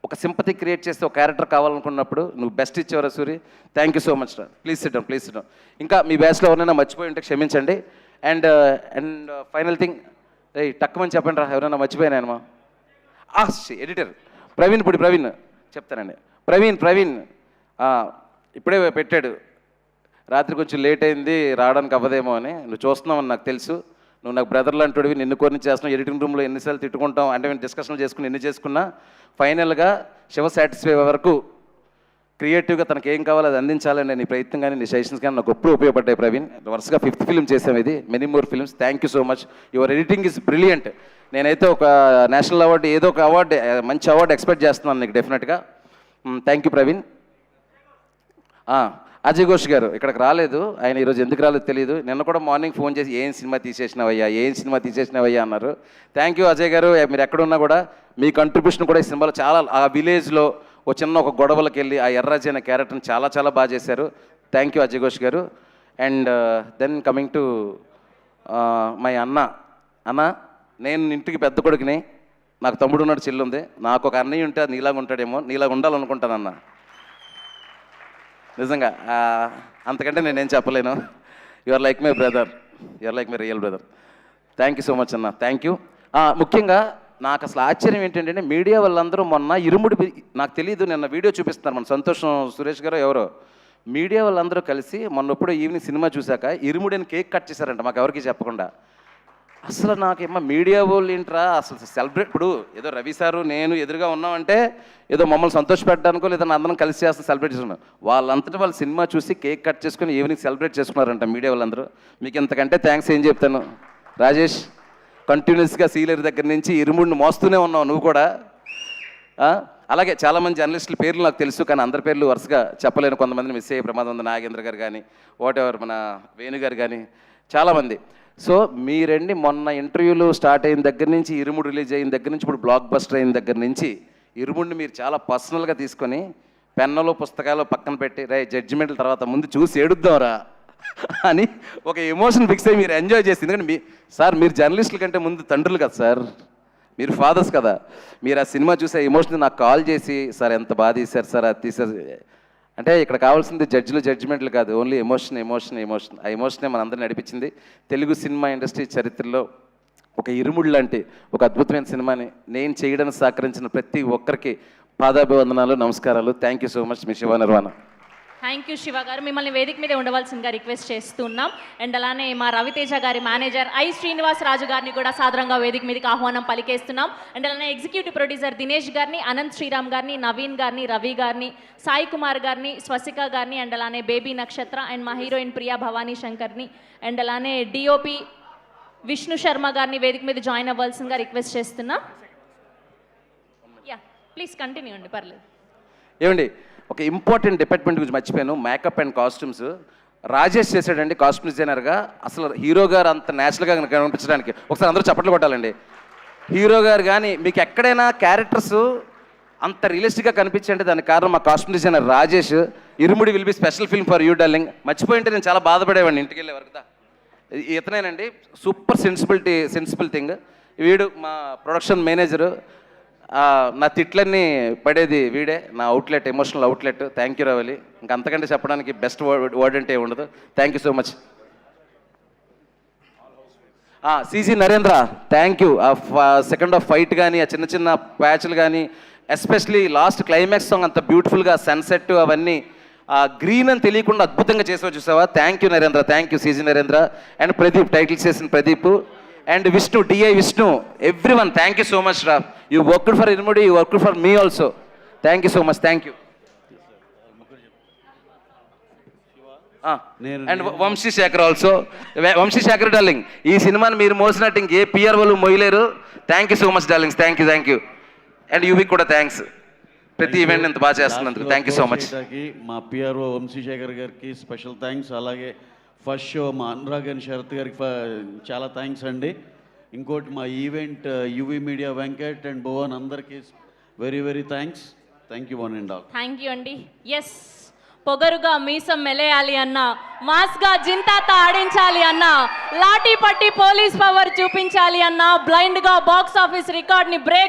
ఒక సింపతి క్రియేట్ చేస్తే ఒక క్యారెక్టర్ కావాలనుకున్నప్పుడు నువ్వు బెస్ట్ ఇచ్చేవరా Suri, thank you so much రా. Please sit down. ఇంకా మీ బ్యాచ్లో ఎవరైనా మర్చిపోయి ఉంటే క్షమించండి. అండ్ ఫైనల్ థింగ్, టక్కుమని చెప్పండి రా ఎవరైనా మర్చిపోయానేమా. ఎడిటర్ ప్రవీణ్ చెప్తానండి. ప్రవీణ్ ఇప్పుడే పెట్టాడు, రాత్రి కొంచెం లేట్ అయింది రావడానికి అవ్వదేమో అని. నువ్వు చూస్తున్నావని నాకు తెలుసు, నువ్వు నాకు బ్రదర్ లాంటివి, నిన్ను కొన్ని చేస్తున్నావు. ఎడిటింగ్ రూమ్లో ఎన్నిసార్లు తిట్టుకుంటాం అంటే మేము డిస్కషన్లు చేసుకుని ఎన్ని చేసుకున్నా ఫైనల్గా శివ సాటిస్ఫై వరకు క్రియేటివ్గా తనకి ఏం కావాలో అది అందించాలని నీ ప్రయత్నం కానీ నీ సజెషన్స్ కానీ నాకు ఎప్పుడు ఉపయోగపడ్డాయి. ప్రవీణ్ వరుసగా 5th ఫిల్మ్ చేసాం, ఇది many more films. Thank you so much, your editing is brilliant. నేనైతే ఒక నేషనల్ అవార్డు ఏదో ఒక అవార్డు మంచి అవార్డు ఎక్స్పెక్ట్ చేస్తున్నాను నీకు డెఫినెట్గా. Thank you Praveen. అజయ్ ఘోష్ గారు ఇక్కడికి రాలేదు, ఆయన ఈరోజు ఎందుకు రాలేదు తెలియదు. నిన్న కూడా మార్నింగ్ ఫోన్ చేసి ఏం సినిమా తీసేసినావయ్యా అన్నారు. థ్యాంక్ యూ అజయ్ గారు, మీరు ఎక్కడున్నా కూడా మీ కంట్రిబ్యూషన్ కూడా ఈ సినిమాలో చాలా, ఆ విలేజ్లో ఒక గొడవలకు వెళ్ళి ఆ ఎర్రాజీ అనే క్యారెక్టర్ని చాలా చాలా బాగా చేశారు. థ్యాంక్ యూ అజయ్ ఘోష్ గారు. And then coming to my అన్న, నేను ఇంటికి పెద్ద కొడుకుని, నాకు తమ్ముడు ఉన్నాడు, చెల్లి ఉంది. నాకు ఒక అన్నయ్య ఉంటే నీలాగా ఉంటాడేమో, నీలాగా ఉండాలనుకుంటానన్న. నిజంగా అంతకంటే నేనేం చెప్పలేను. You are like my brother, you are like my real brother. Thank you so much అన్న, థ్యాంక్ యూ. ముఖ్యంగా నాకు అసలు ఆశ్చర్యం ఏంటంటే మీడియా వాళ్ళందరూ మొన్న ఇరుముడి, నాకు తెలియదు, నిన్న వీడియో చూపిస్తున్నారు మన సంతోషం సురేష్ గారు ఎవరో, మీడియా వాళ్ళందరూ కలిసి మొన్నప్పుడు ఈవినింగ్ సినిమా చూశాక ఇరుముడిని కేక్ కట్ చేశారంట మాకు ఎవరికి చెప్పకుండా. అసలు నాకేమో మీడియా వాళ్ళు ఏంట్రా అసలు సెలబ్రేట్, ఇప్పుడు ఏదో రవి సారు నేను ఎదురుగా ఉన్నామంటే ఏదో మమ్మల్ని సంతోషపెట్టడానికో లేదా అందరం కలిసి చేస్తే సెలబ్రేట్ చేసుకున్నాం. వాళ్ళంతటా వాళ్ళు సినిమా చూసి కేక్ కట్ చేసుకుని ఈవినింగ్ సెలబ్రేట్ చేసుకున్నారంట మీడియా వాళ్ళందరూ. మీకు ఇంతకంటే థ్యాంక్స్ ఏం చెప్తాను రాజేష్. కంటిన్యూస్గా సీలర్ దగ్గర నుంచి ఇరుముడిని మోస్తూనే ఉన్నావు నువ్వు కూడా. అలాగే చాలామంది జర్నలిస్టుల పేర్లు నాకు తెలుసు, కానీ అందరి పేర్లు వరుసగా చెప్పలేను. కొంతమందిని మిస్ అయ్యే ప్రమాదం ఉంది, నాగేంద్ర గారు కానీ వాట్ ఎవర్ మన వేణు గారు కానీ చాలామంది. సో మీరండి మొన్న ఇంటర్వ్యూలు స్టార్ట్ అయిన దగ్గర నుంచి, ఇరుముడు రిలీజ్ అయిన దగ్గర నుంచి, ఇప్పుడు బ్లాక్ బస్టర్ అయిన దగ్గర నుంచి ఇరుముడిని మీరు చాలా పర్సనల్గా తీసుకొని పెన్నులు పుస్తకాలు పక్కన పెట్టి రే జడ్జిమెంట్ల తర్వాత ముందు చూసి ఏడుద్దాంరా అని ఒక ఎమోషన్ ఫిక్స్ అయ్యి మీరు ఎంజాయ్ చేసి. ఎందుకంటే సార్ మీరు జర్నలిస్టుల కంటే ముందు తండ్రులు కదా సార్, మీరు ఫాదర్స్ కదా. మీరు ఆ సినిమా చూసే ఎమోషన్ నాకు కాల్ చేసి సార్ ఎంత బాగా తీశారు సార్ అది తీశారు అంటే ఇక్కడ కావాల్సింది జడ్జిలు జడ్జిమెంట్లు కాదు, ఓన్లీ ఎమోషన్ ఎమోషన్ ఎమోషన్. ఆ ఎమోషనే మనందరిని నడిపించింది. తెలుగు సినిమా ఇండస్ట్రీ చరిత్రలో ఒక ఇరుముడు లాంటి ఒక అద్భుతమైన సినిమాని నేను చేయడానికి సహకరించిన ప్రతి ఒక్కరికి పాదాభివందనాలు, నమస్కారాలు. Thank you so much me Shiva Nirvana. Thank you Shiva గారు. మిమ్మల్ని వేదిక మీద ఉండవలసిందిగా రిక్వెస్ట్ చేస్తున్నాం. అండ్ అలానే మా రవితేజ గారి మేనేజర్ ఐ శ్రీనివాస్ రాజు గారిని కూడా సాదరంగా వేదిక మీదకి ఆహ్వానం పలికేస్తున్నాం. అండ్ అలానే ఎగ్జిక్యూటివ్ ప్రొడ్యూసర్ దినేష్ గారిని, అనంత్ శ్రీరామ్ గారిని, నవీన్ గారిని, రవి గారిని, సాయి కుమార్ గారిని, స్వసిక గారిని, అండ్ అలానే బేబీ నక్షత్ర అండ్ మా హీరోయిన్ ప్రియా భవానీ శంకర్ని, అండ్ అలానే డిఓపి విష్ణు శర్మ గారిని వేదిక మీద జాయిన్ అవ్వాల్సిందిగా రిక్వెస్ట్ చేస్తున్నాం. యా ప్లీజ్ కంటిన్యూ అండి, పర్లేదు. ఏమండి ఒక ఇంపార్టెంట్ డిపార్ట్మెంట్ గురించి మర్చిపోయాను, మేకప్ అండ్ కాస్ట్యూమ్స్. రాజేష్ చేశాడండి కాస్ట్యూమ్ డిజైనర్గా. అసలు హీరో గారు అంత న్యాచురల్గా కనిపించడానికి ఒకసారి అందరూ చప్పట్లు కొట్టాలండి. హీరో గారు కానీ మీకు ఎక్కడైనా క్యారెక్టర్స్ అంత రియలిస్టిక్గా కనిపించంటే దానికి కారణం మా costume designer Rajesh. Irumudi will be special film for you darling. మర్చిపోయింటే నేను చాలా బాధపడేవాడిని ఇంటికి వెళ్ళే వరకు. ఇతనేనండి సూపర్ సెన్సిబుల్ థింగ్. వీడు మా ప్రొడక్షన్ మేనేజరు. నా తిట్లన్నీ పడేది వీడే, నా outlet, emotional outlet. Thank you Ravali. ఇంక అంతకంటే చెప్పడానికి బెస్ట్ వర్డ్ అంటే ఉండదు. Thank you so much. CG Narendra thank you. Second of fight కానీ ఆ చిన్న చిన్న ప్యాచ్లు కానీ, ఎస్పెషలీ లాస్ట్ క్లైమాక్స్ సాంగ్ అంత బ్యూటిఫుల్గా సన్సెట్ అవన్నీ గ్రీన్ అని తెలియకుండా అద్భుతంగా చేసావు చూసావా. Thank you Narendra, thank you CG Narendra. And Pradeep titles చేసిన Pradeep and Vishnu, DI Vishnu, everyone thank you so much రా. You worked for Irumudi, you worked for me also. Thank you so much, thank you. And Vamshi Shekhar also. Vamshi Shekhar darling, ఈ సినిమాని మీరు మోసినట్టు ఇంకే PR వాళ్ళు మోయలేరు. Thank you so much darlings, thank you, thank you. And యూవీకి కూడా థ్యాంక్స్, ప్రతి ఈవెంట్ ఇంత బాగా చేస్తున్నందుకు థ్యాంక్ యూ సో మచ్. మా పిఆర్ఓ వంశీశేఖర్ గారికి స్పెషల్ థ్యాంక్స్. అలాగే ఫస్ట్ షో మా అనురాగ్ అండ్ శరత్ గారికి చాలా థ్యాంక్స్ అండి. ఇంకోటి మా event UV media Venkat and Bhuvan అందరికీ very very thanks. Thank you one and all. Thank you అండి. ఎస్, పొగరుగా మీసం మెలేయాలి అన్న, మాస్గా జింతాత ఆడించాలి అన్న, లాఠీ పట్టి పోలీస్ పవర్ చూపించాలి అన్న, బ్లైండ్గా బాక్స్ ఆఫీస్ రికార్డ్ని బ్రేక్